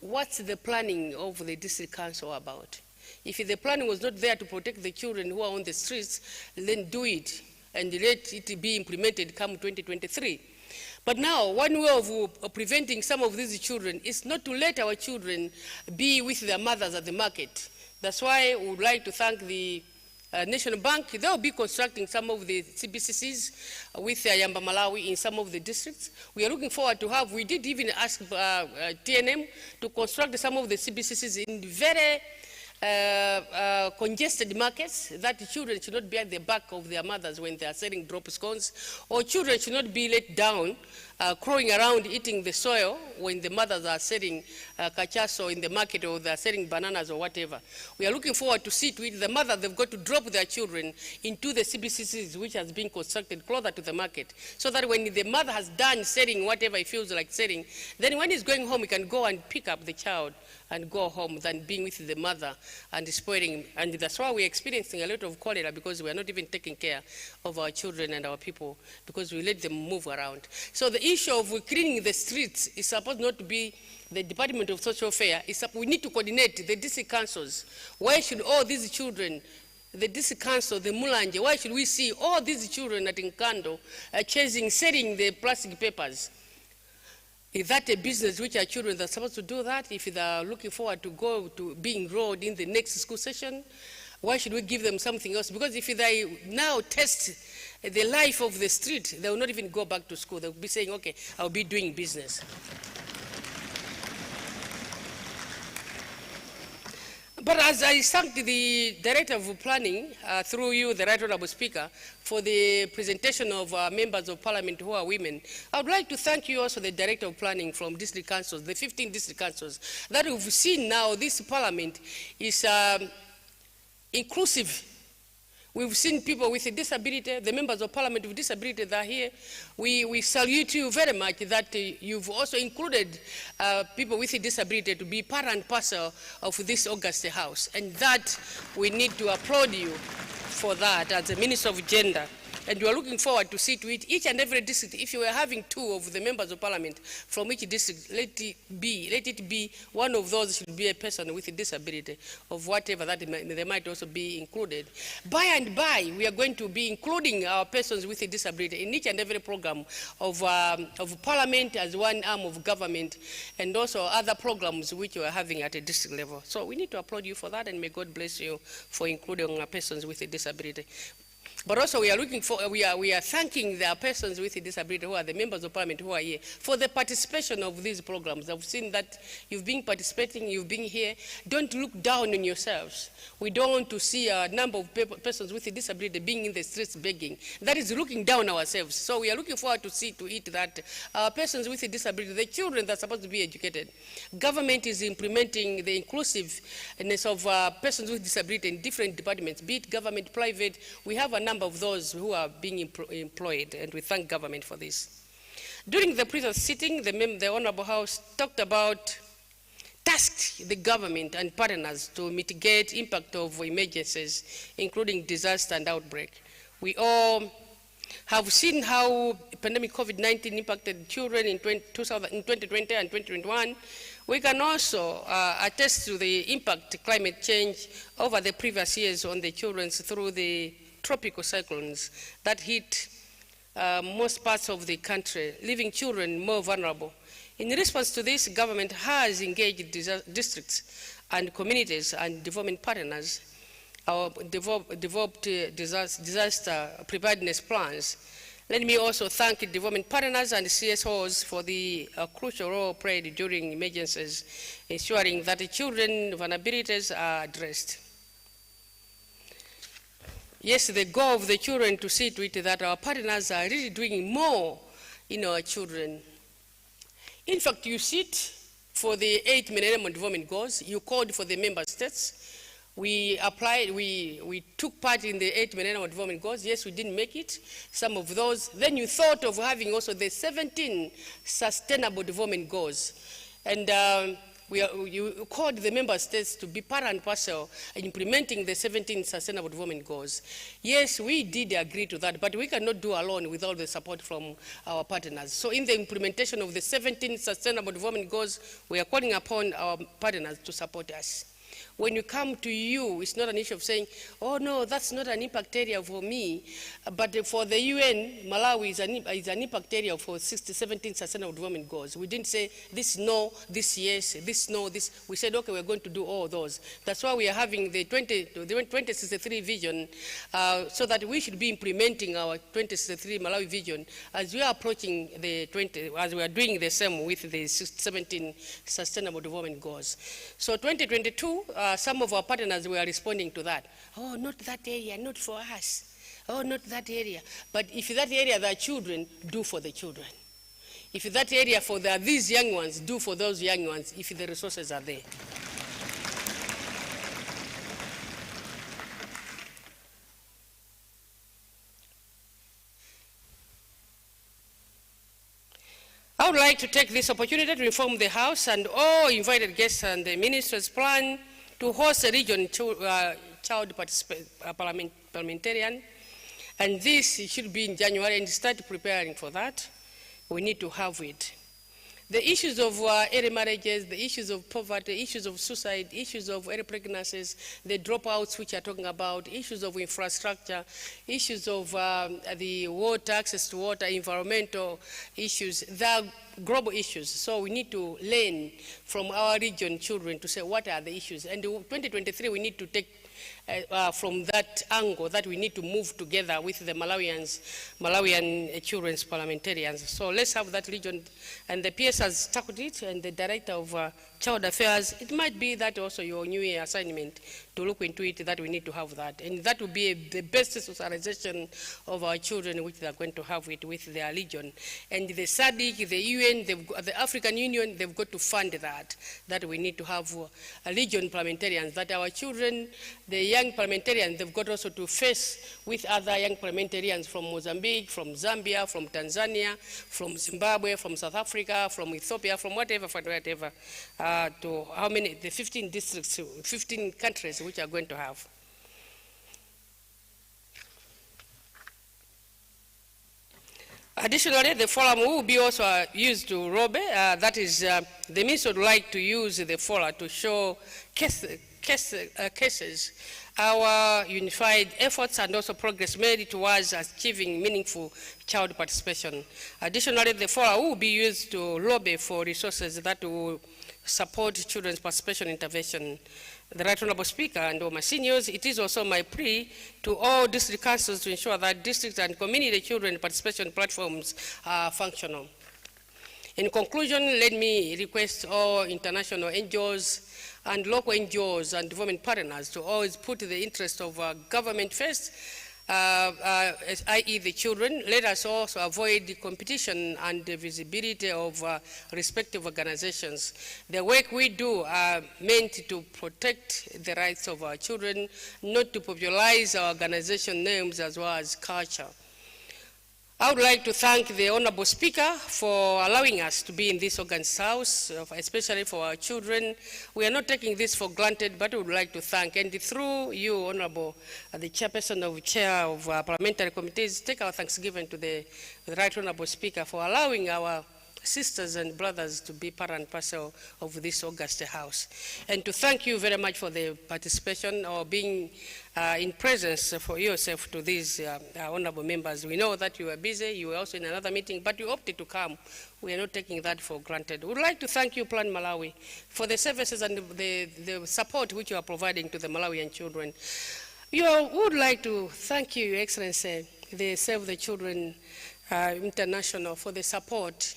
What's the planning of the district council about? If the planning was not there to protect the children who are on the streets, then do it and let it be implemented come 2023. But now, one way of preventing some of these children is not to let our children be with their mothers at the market. That's why we would like to thank the National Bank. They will be constructing some of the CBCCs with Yamba Malawi in some of the districts. We are looking forward to have, we did even ask TNM to construct some of the CBCCs in very congested markets, that children should not be at the back of their mothers when they are selling drop scones, or children should not be let down crawling around eating the soil when the mothers are selling cachaso in the market, or they're selling bananas or whatever. We are looking forward to see to it the mothers, they've got to drop their children into the CBCCs, which has been constructed closer to the market, so that when the mother has done selling whatever he feels like selling, then when he's going home, he can go and pick up the child and go home than being with the mother and spoiling. And that's why we're experiencing a lot of cholera, because we're not even taking care of our children and our people, because we let them move around. So the issue of cleaning the streets is supposed not to be the Department of Social Welfare. We need to coordinate the district councils. Why should all these children, the district council, the Mulanje, why should we see all these children at Nkando selling the plastic papers? Is that a business which our children are supposed to do that? If they are looking forward to go to being enrolled in the next school session, why should we give them something else? Because if they now test the life of the street, they will not even go back to school. They will be saying, okay, I'll be doing business. But as I thank the Director of Planning, through you, the Right Honourable Speaker, for the presentation of members of Parliament who are women, I would like to thank you also, the Director of Planning from district councils, the 15 district councils, that we've seen now this Parliament is inclusive. We've seen people with a disability, the members of Parliament with disability that are here. We salute you very much that you've also included people with a disability to be part and parcel of this August House. And that we need to applaud you for that as the Minister of Gender. And we are looking forward to see to it, each and every district, if you are having 2 of the members of Parliament from each district, let it be one of those should be a person with a disability of whatever that they might also be included. By and by, we are going to be including our persons with a disability in each and every program of Parliament as one arm of government, and also other programs which we are having at a district level. So we need to applaud you for that, and may God bless you for including our persons with a disability. But also we are thanking the persons with a disability who are the members of Parliament who are here for the participation of these programs. I've seen that you've been participating, you've been here. Don't look down on yourselves. We don't want to see a number of persons with a disability being in the streets begging. That is looking down ourselves. So we are looking forward to see to it that persons with a disability, the children that are supposed to be educated, government is implementing the inclusiveness of persons with disability in different departments, be it government, private. We have a number of those who are being employed, and we thank government for this. During the previous sitting, the Honourable House tasked the government and partners to mitigate impact of emergencies, including disaster and outbreak. We all have seen how pandemic COVID-19 impacted children in 2020 and 2021. We can also attest to the impact climate change over the previous years on the children through the tropical cyclones that hit most parts of the country, leaving children more vulnerable. In response to this, government has engaged districts and communities and development partners, developed disaster preparedness plans. Let me also thank development partners and CSOs for the crucial role played during emergencies, ensuring that the children's vulnerabilities are addressed. Yes, the goal of the children to see to it that our partners are really doing more in our children. In fact, you sit for the 8 Millennium Development Goals. You called for the member states. We applied, we took part in the 8 Millennium Development Goals. Yes, we didn't make it, some of those. Then you thought of having also the 17 Sustainable Development Goals. And you called the member states to be part and parcel in implementing the 17 Sustainable Development Goals. Yes, we did agree to that, but we cannot do alone without the support from our partners. So in the implementation of the 17 Sustainable Development Goals, we are calling upon our partners to support us. When you come to you, it's not an issue of saying, oh no, that's not an impact area for me. But for the UN, Malawi is an impact area for 17 Sustainable Development Goals. We didn't say this no, this yes, this no, this. We said, okay, we're going to do all those. That's why we are having the 2063 vision, so that we should be implementing our 2063 Malawi vision as we are approaching as we are doing the same with the 17 Sustainable Development Goals. So 2022, some of our partners were responding to that. Oh, not that area, not for us. Oh, not that area. But if that area, there are children, do for the children. If that area for these young ones, do for those young ones if the resources are there. I would like to take this opportunity to inform the House and all invited guests and the Minister's plan to host a region child parliamentarian, and this should be in January, and start preparing for that. We need to have it. The issues of early marriages, the issues of poverty, issues of suicide, issues of early pregnancies, the dropouts which are talking about, issues of infrastructure, issues of the water, access to water, environmental issues, they are global issues. So we need to learn from our region children to say what are the issues. And in 2023 we need to take from that angle that we need to move together with the Malawian children's parliamentarians. So let's have that region, and the PS has tackled it, and the Director of Child Affairs, it might be that also your new year assignment to look into it, that we need to have that. And that will be the best socialization of our children, which they are going to have it with their region. And the SADC, the UN, the African Union, they've got to fund that we need to have a region parliamentarians, that our children, the young parliamentarians, they've got also to face with other young parliamentarians from Mozambique, from Zambia, from Tanzania, from Zimbabwe, from South Africa, from Ethiopia, from whatever, to how many, the 15 districts, 15 countries which are going to have. Additionally, the forum will be also used to Robe. That is, the Minister would like to use the forum to show cases, our unified efforts and also progress made towards achieving meaningful child participation. Additionally, the forum will be used to lobby for resources that will support children's participation intervention. The Right Honorable Speaker and all my seniors, it is also my plea to all district councils to ensure that district and community children participation platforms are functional. In conclusion, let me request all international NGOs and local NGOs and development partners to always put the interest of government first, i.e. the children. Let us also avoid the competition and the visibility of respective organizations. The work we do are meant to protect the rights of our children, not to popularize our organization names as well as culture. I would like to thank the Honorable Speaker for allowing us to be in this August House, especially for our children. We are not taking this for granted, but we would like to thank, and through you, Honorable, the Chairperson of Chair of Parliamentary Committees, take our thanksgiving to the Right Honorable Speaker for allowing our sisters and brothers to be part and parcel of this August House. And to thank you very much for the participation or being in presence for yourself to these honorable members. We know that you were busy, you were also in another meeting, but you opted to come. We are not taking that for granted. We would like to thank you, Plan Malawi, for the services and the support which you are providing to the Malawian children. We would like to thank you, Your Excellency, the Save the Children International, for the support.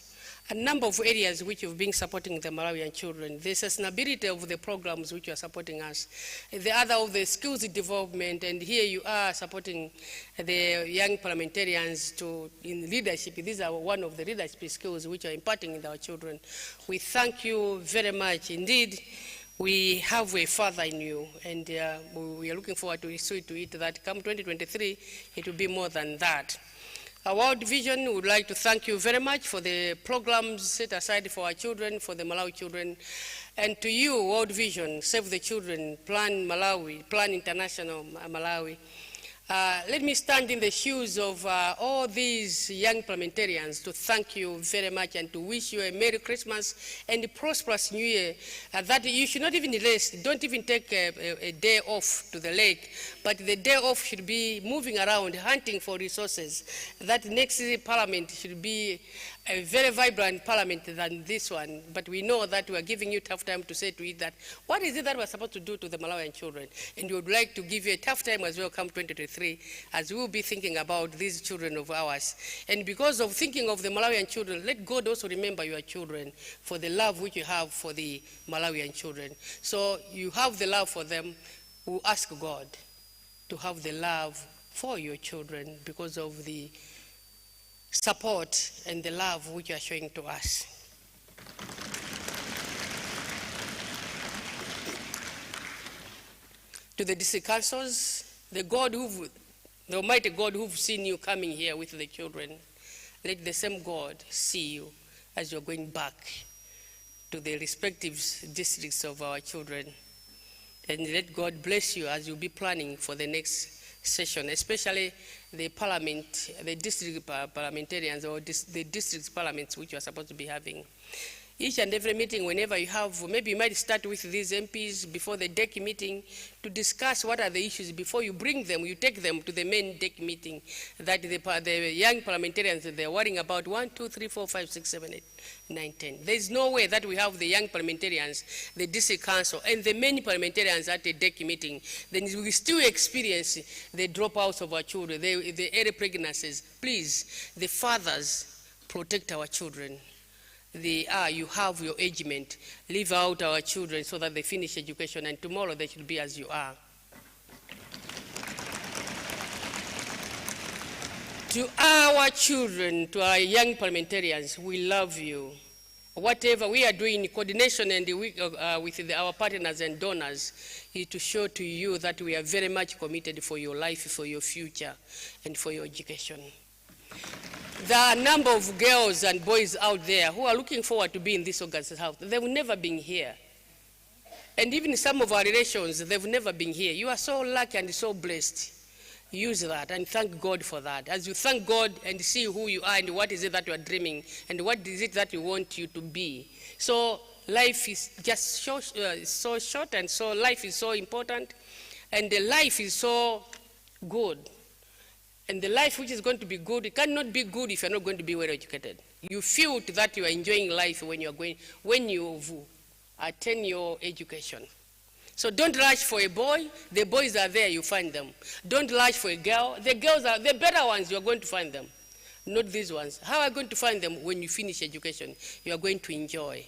A number of areas which you've been supporting the Malawian children, the sustainability of the programs which you are supporting us, the other of the skills development, and here you are supporting the young parliamentarians in leadership. These are one of the leadership skills which are imparting in our children. We thank you very much. Indeed, we have a father in you, and we are looking forward to see to it that come 2023, it will be more than that. Our World Vision would like to thank you very much for the programs set aside for our children, for the Malawi children. And to you, World Vision, Save the Children, Plan Malawi, Plan International Malawi. Let me stand in the shoes of all these young parliamentarians to thank you very much and to wish you a Merry Christmas and a prosperous New Year. That you should not even rest, don't even take a day off to the lake, but the day off should be moving around, hunting for resources. That next parliament should be a very vibrant parliament than this one, but we know that we are giving you tough time to say to it that, what is it that we're supposed to do to the Malawian children? And we would like to give you a tough time as well come 2023, as we will be thinking about these children of ours. And because of thinking of the Malawian children, let God also remember your children for the love which you have for the Malawian children. So you have the love for them. We ask God to have the love for your children because of the support and the love which you are showing to us. To the district councils, the Almighty God who've seen you coming here with the children, let the same God see you as you're going back to the respective districts of our children. And let God bless you as you'll be planning for the next session, especially the parliament, the district parliamentarians or the district parliaments which you are supposed to be having. Each and every meeting, whenever you have, maybe you might start with these MPs before the DEC meeting to discuss what are the issues before you bring them, you take them to the main DEC meeting that the young parliamentarians, they're worrying about 1, 2, 3, 4, 5, 6, 7, 8, 9, 10. There's no way that we have the young parliamentarians, the district council, and the many parliamentarians at the DEC meeting, then we still experience the dropouts of our children, the early pregnancies. Please, the fathers, protect our children. You have your agement, leave out our children so that they finish education and tomorrow they should be as you are. To our children, to our young parliamentarians, we love you. Whatever we are doing in coordination and with our partners and donors is to show to you that we are very much committed for your life, for your future, and for your education. There are a number of girls and boys out there who are looking forward to be in this August house. They've never been here. And even some of our relations, they've never been here. You are so lucky and so blessed. Use that and thank God for that. As you thank God and see who you are and what is it that you are dreaming and what is it that you want you to be. So life is just so short and so life is so important and the life is so good. And the life which is going to be good, it cannot be good if you're not going to be well educated. You feel that you are enjoying life when you attend your education. So don't rush for a boy. The boys are there, you find them. Don't rush for a girl. The girls are the better ones, you're going to find them. Not these ones. How are you going to find them when you finish education? You are going to enjoy.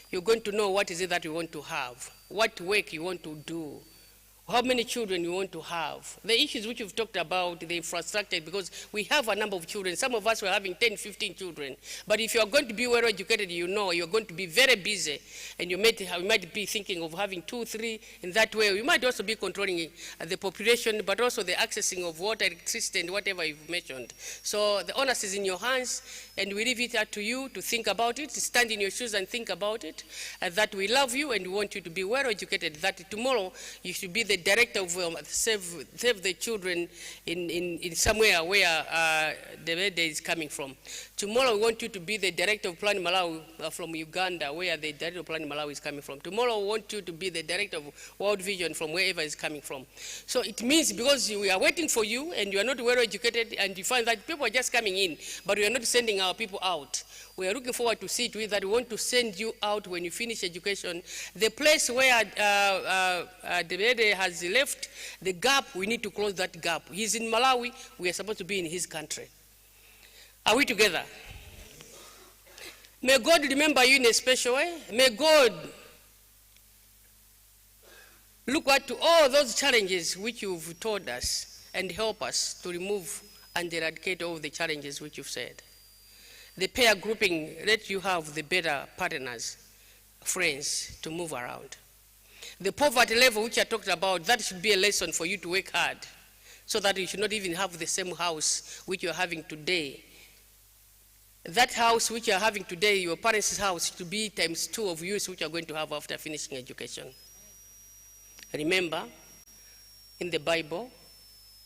You're going to know what is it that you want to have, what work you want to do, how many children you want to have. The issues which you've talked about, the infrastructure, because we have a number of children. Some of us were having 10, 15 children. But if you're going to be well educated, you know you're going to be very busy. And you might be thinking of having 2, 3 in that way. You might also be controlling the population, but also the accessing of water, electricity, and whatever you've mentioned. So the onus is in your hands, and we leave it up to you to think about it, to stand in your shoes and think about it, that we love you and we want you to be well educated, that tomorrow you should be the director of Save the Children in somewhere where the birthday is coming from. Tomorrow we want you to be the director of Plan Malawi from Uganda, where the director of Plan Malawi is coming from. Tomorrow we want you to be the director of World Vision from wherever it's coming from. So it means because we are waiting for you and you are not well educated and you find that people are just coming in, but we are not sending our people out. We are looking forward to see to it that we want to send you out when you finish education. The place where Debede has left the gap, we need to close that gap. He's in Malawi, we are supposed to be in his country. Are we together? May God remember you in a special way. May God look at all those challenges which you've told us and help us to remove and eradicate all the challenges which you've said. The pair grouping, let you have the better partners, friends to move around. The poverty level which I talked about, that should be a lesson for you to work hard so that you should not even have the same house which you're having today. That house which you're having today, your parents' house, to be times 2 of use which you're going to have after finishing education. Remember, in the Bible,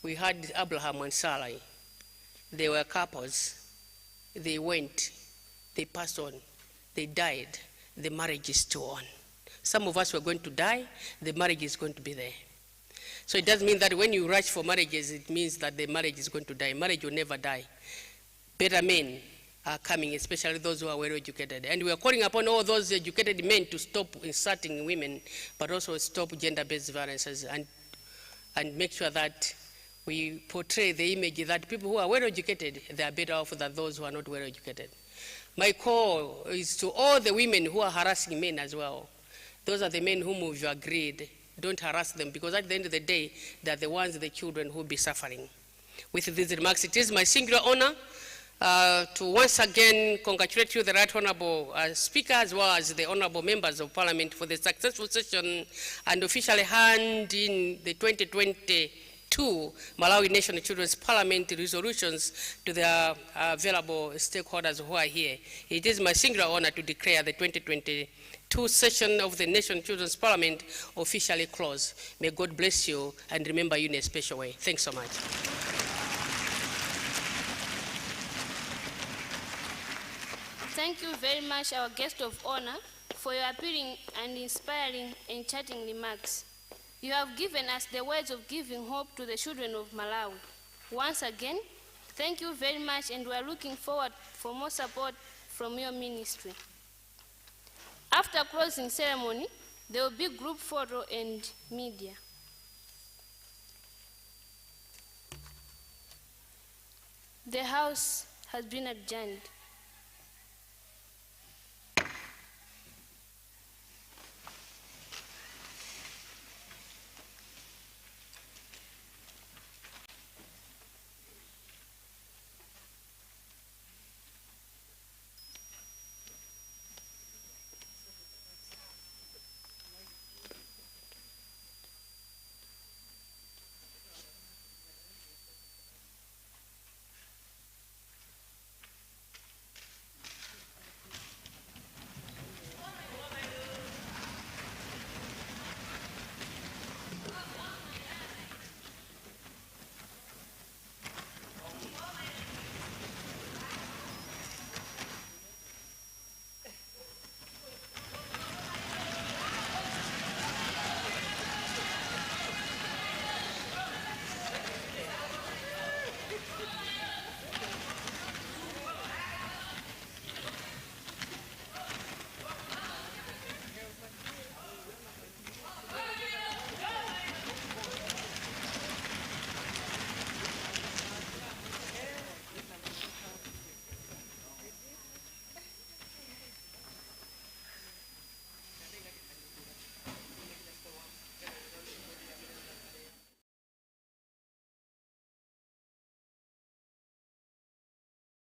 we had Abraham and Sarai. They were couples. They went, they passed on, they died, the marriage is still on. Some of us were going to die, the marriage is going to be there. So it doesn't mean that when you rush for marriages, it means that the marriage is going to die. Marriage will never die. Better men are coming, especially those who are well educated. And we are calling upon all those educated men to stop insulting women, but also stop gender-based violences and make sure that we portray the image that people who are well educated, they are better off than those who are not well educated. My call is to all the women who are harassing men as well. Those are the men whom we've agreed. Don't harass them, because at the end of the day, they're the ones, the children who will be suffering. With these remarks, it is my singular honor to once again congratulate you, the Right Honorable Speaker, as well as the Honorable Members of Parliament for the successful session and officially hand in the 2022 Malawi National Children's Parliament resolutions to the available stakeholders who are here. It is my singular honor to declare the 2022 session of the National Children's Parliament officially closed. May God bless you and remember you in a special way. Thanks so much. Thank you very much, our guest of honor, for your appealing and inspiring and chatting remarks. You have given us the words of giving hope to the children of Malawi. Once again, thank you very much, and we are looking forward for more support from your ministry. After closing ceremony, there will be group photo and media. The House has been adjourned.